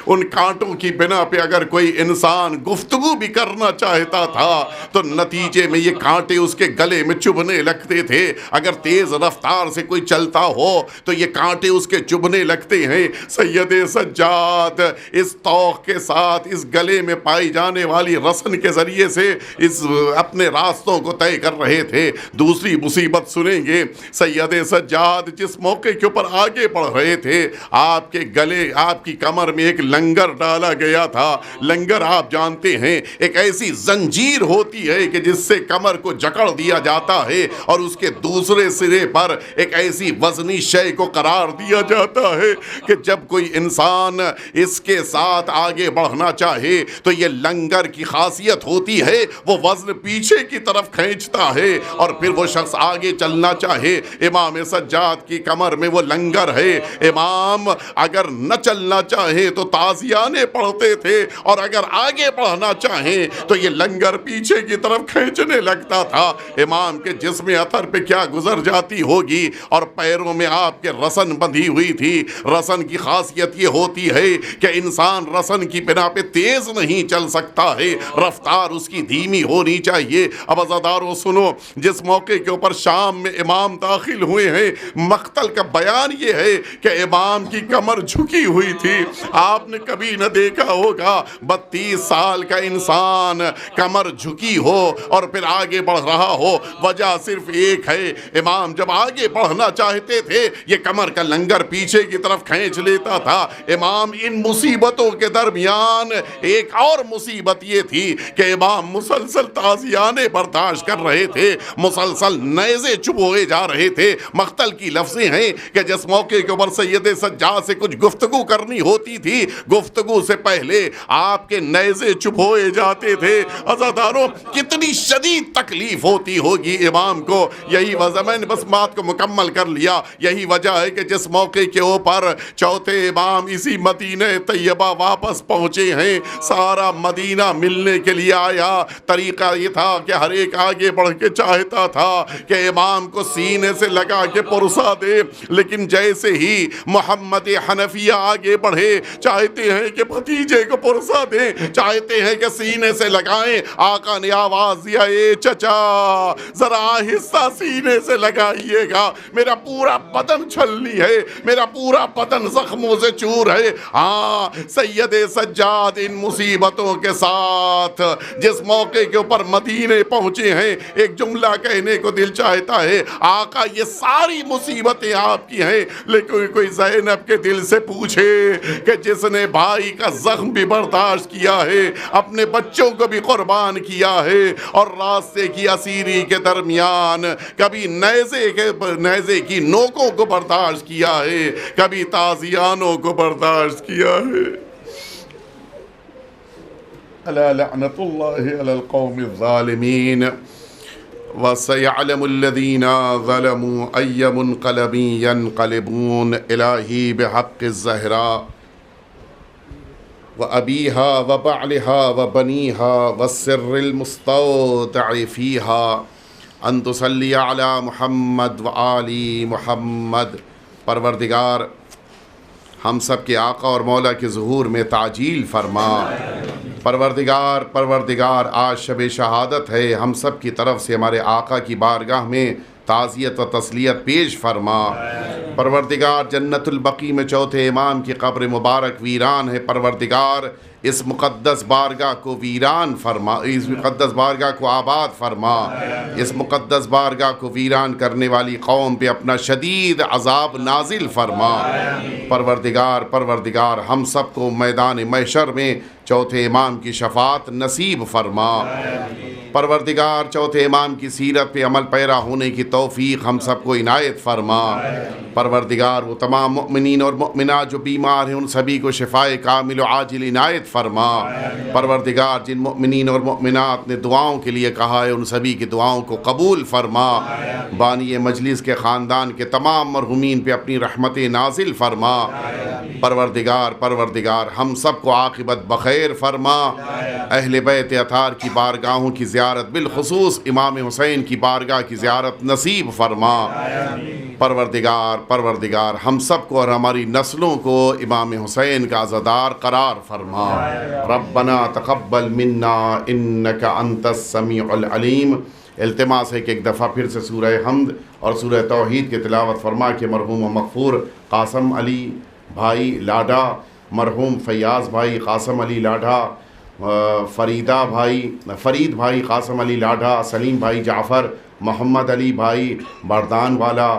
[SPEAKER 2] ان کانٹوں کی بنا پہ اگر کوئی انسان گفتگو بھی کرنا چاہتا تھا تو نتیجے میں یہ کانٹے اس کے گلے میں چبھنے لگتے تھے۔ اگر تیز رفتار سے کوئی چلتا ہو تو یہ کانٹے اس کے چبھنے لگتے ہیں۔ سید سجاد اس توق کے ساتھ اس گلے میں پائی جانے والی رسن کے ذریعے سے اس اپنے راستوں کو طے کر رہے تھے۔ دوسری مصیبت سنیں گے، سید سجاد جس موقع کے اوپر آگے بڑھ رہے تھے، آپ کے گلے، آپ کی کمر میں ایک لنگر ڈالا گیا تھا۔ لنگر آپ جانتے ہیں ایک ایسی زنجیر ہوتی ہے کہ جس سے کمر کو جکڑ دیا جاتا ہے اور اس کے دوسرے سرے پر ایک ایسی وزنی شے کو قرار دیا جاتا ہے کہ جب کوئی انسان اس کے ساتھ آگے بڑھنا چاہے تو یہ لنگر کی خاصیت ہوتی ہے، وہ وزن پیچھے کی طرف کھینچتا ہے اور پھر وہ شخص آگے چلنا چاہے۔ امام سجاد کی کمر میں وہ لنگر ہے۔ امام اگر نہ چلنا چاہے تو تازیانے پڑھتے تھے، اور اگر آگے بڑھنا چاہیں تو یہ لنگر پیچھے کی طرف کھینچنے لگتا تھا۔ امام کے جسم اثر پہ کیا گزر جاتی ہوگی، اور پیروں میں آپ کے رسن بندھی ہوئی تھی۔ رسن کی خاصیت یہ ہوتی ہے کہ انسان رسن کی بنا پہ تیز نہیں چل سکتا ہے، رفتار اس کی دھیمی ہونی چاہیے۔ اب عزاداروں سنو، جس موقع کے اوپر شام میں امام داخل ہوئے ہیں، مقتل کا بیان یہ ہے کہ امام کی کمر جھکی ہوئی تھی۔ آپ نے کبھی نہ دیکھا ہوگا 32 سال کا انسان کمر جھکی ہو اور پھر آگے بڑھ رہا ہو۔ وجہ صرف ایک ہے، امام جب آگے بڑھنا چاہتے تھے یہ کمر کا لنگر پیچھے کی طرف کھینچ لیتا تھا۔ امام ان مصیبتوں کے درمیان ایک اور مصیبت یہ تھی کہ امام مسلسل تازیانے برداشت کر رہے تھے، مسلسل نیزے چبوئے جا رہے تھے۔ مقتل کی لفظیں ہیں کہ جس موقع کے اوپر سید سجاد سے کچھ گفتگو کرنی ہوتی تھی، گفتگو سے پہلے آپ کے نیزے چبوئے جاتے تھے۔ عزاداروں کتنی شدید تکلیف ہوتی ہوگی امام کو۔ یہی وجہ، میں نے بس بات کو مکمل کر لیا، یہی وجہ ہے کہ جس موقع کے اوپر چوتھے امام اسی مدینہ طیبہ واپس پہنچے ہیں، سارا مدینہ ملنے کے لیے آیا۔ طریقہ یہ تھا کہ ہر ایک آگے بڑھ کے چاہتا تھا کہ امام کو سینے سے لگا کے پرسا دے، لیکن جیسے ہی محمد حنفیہ آگے بڑھے چاہتے ہیں کہ بھتیجے کو پرسا دیں، چاہتے ہیں کہ سینے سے لگائیں، آقا نے آواز دیا، اے چچا ذرا آہستہ سینے سے لگائیے گا، میرا پورا بدن چھلنی ہے، میرا پورا بدن زخموں سے چور ہے۔ ہاں سید سجاد ان مصیبتوں کے ساتھ جس موقع کے اوپر مدینے پہنچے ہیں، ایک جملہ کہنے کو دل چاہتا ہے، آقا یہ ساری مصیبتیں آپ کی ہیں، لیکن کوئی زینب کے دل سے پوچھے کہ جس نے بھائی کا زخم بھی برداشت کیا ہے، اپنے بچوں کو بھی قربان کیا ہے، اور راستے کی اسیری کے درمیان کبھی نیزے کی نوکوں کو برداشت کیا ہے، کبھی تازیانوں کو برداشت کیا ہے۔ الا لعنت اللہ علی القوم الظالمین وسيعلم الذين ظلموا أي منقلب ينقلبون إلهي بحق الزهراء وأبيها وبعلها وبنيها والسر المستودع فيها أن تصلي على محمد وآل محمد۔ پروردگار ہم سب کے آقا اور مولا کے ظہور میں تعجیل فرما۔ پروردگار آج شب شہادت ہے، ہم سب کی طرف سے ہمارے آقا کی بارگاہ میں تعزیت و تسلیت پیش فرما۔ پروردگار جنت البقیع میں چوتھے امام کی قبر مبارک ویران ہے، پروردگار اس مقدس بارگاہ کو ویران فرما، اس مقدس بارگاہ کو آباد فرما، اس مقدس بارگاہ کو ویران کرنے والی قوم پہ اپنا شدید عذاب نازل فرما۔ پروردگار ہم سب کو میدان محشر میں چوتھے امام کی شفاعت نصیب فرما۔ پروردگار چوتھے امام کی سیرت پہ عمل پیرا ہونے کی توفیق ہم سب کو عنایت فرما۔ پروردگار وہ تمام مؤمنین اور مؤمنات جو بیمار ہیں ان سبھی کو شفائے کامل و عاجل عنایت فرما۔ پروردگار جن مؤمنین اور مؤمنات نے دعاؤں کے لیے کہا ہے ان سبھی کی دعاؤں کو قبول فرما۔ بانی مجلس کے خاندان کے تمام مرحومین پہ اپنی رحمت نازل فرما۔ پروردگار ہم سب کو عاقبت بخیر فرما۔ اہل بیت اطہار کی بارگاہوں کی زیارت بالخصوص امام حسین کی بارگاہ کی زیارت نصیب فرما۔ پروردگار ہم سب کو اور ہماری نسلوں کو امام حسین کا عزادار قرار فرما۔ ربنا تقبل منا انک انت السمیع العلیم۔ التماس ہے کہ ایک دفعہ پھر سے سورہ حمد اور سورہ توحید کی تلاوت فرما کے مرحوم و مغفور قاسم علی بھائی لاڈا، مرحوم فیاض بھائی قاسم علی لاڈا، فرید بھائی قاسم علی لاڈا، سلیم بھائی جعفر، محمد علی بھائی بردان والا،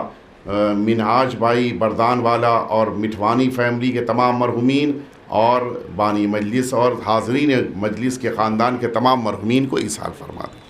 [SPEAKER 2] منہاج بھائی بردان والا اور مٹھوانی فیملی کے تمام مرحومین اور بانی مجلس اور حاضرین مجلس کے خاندان کے تمام مرحومین کو ایصال فرما دیں۔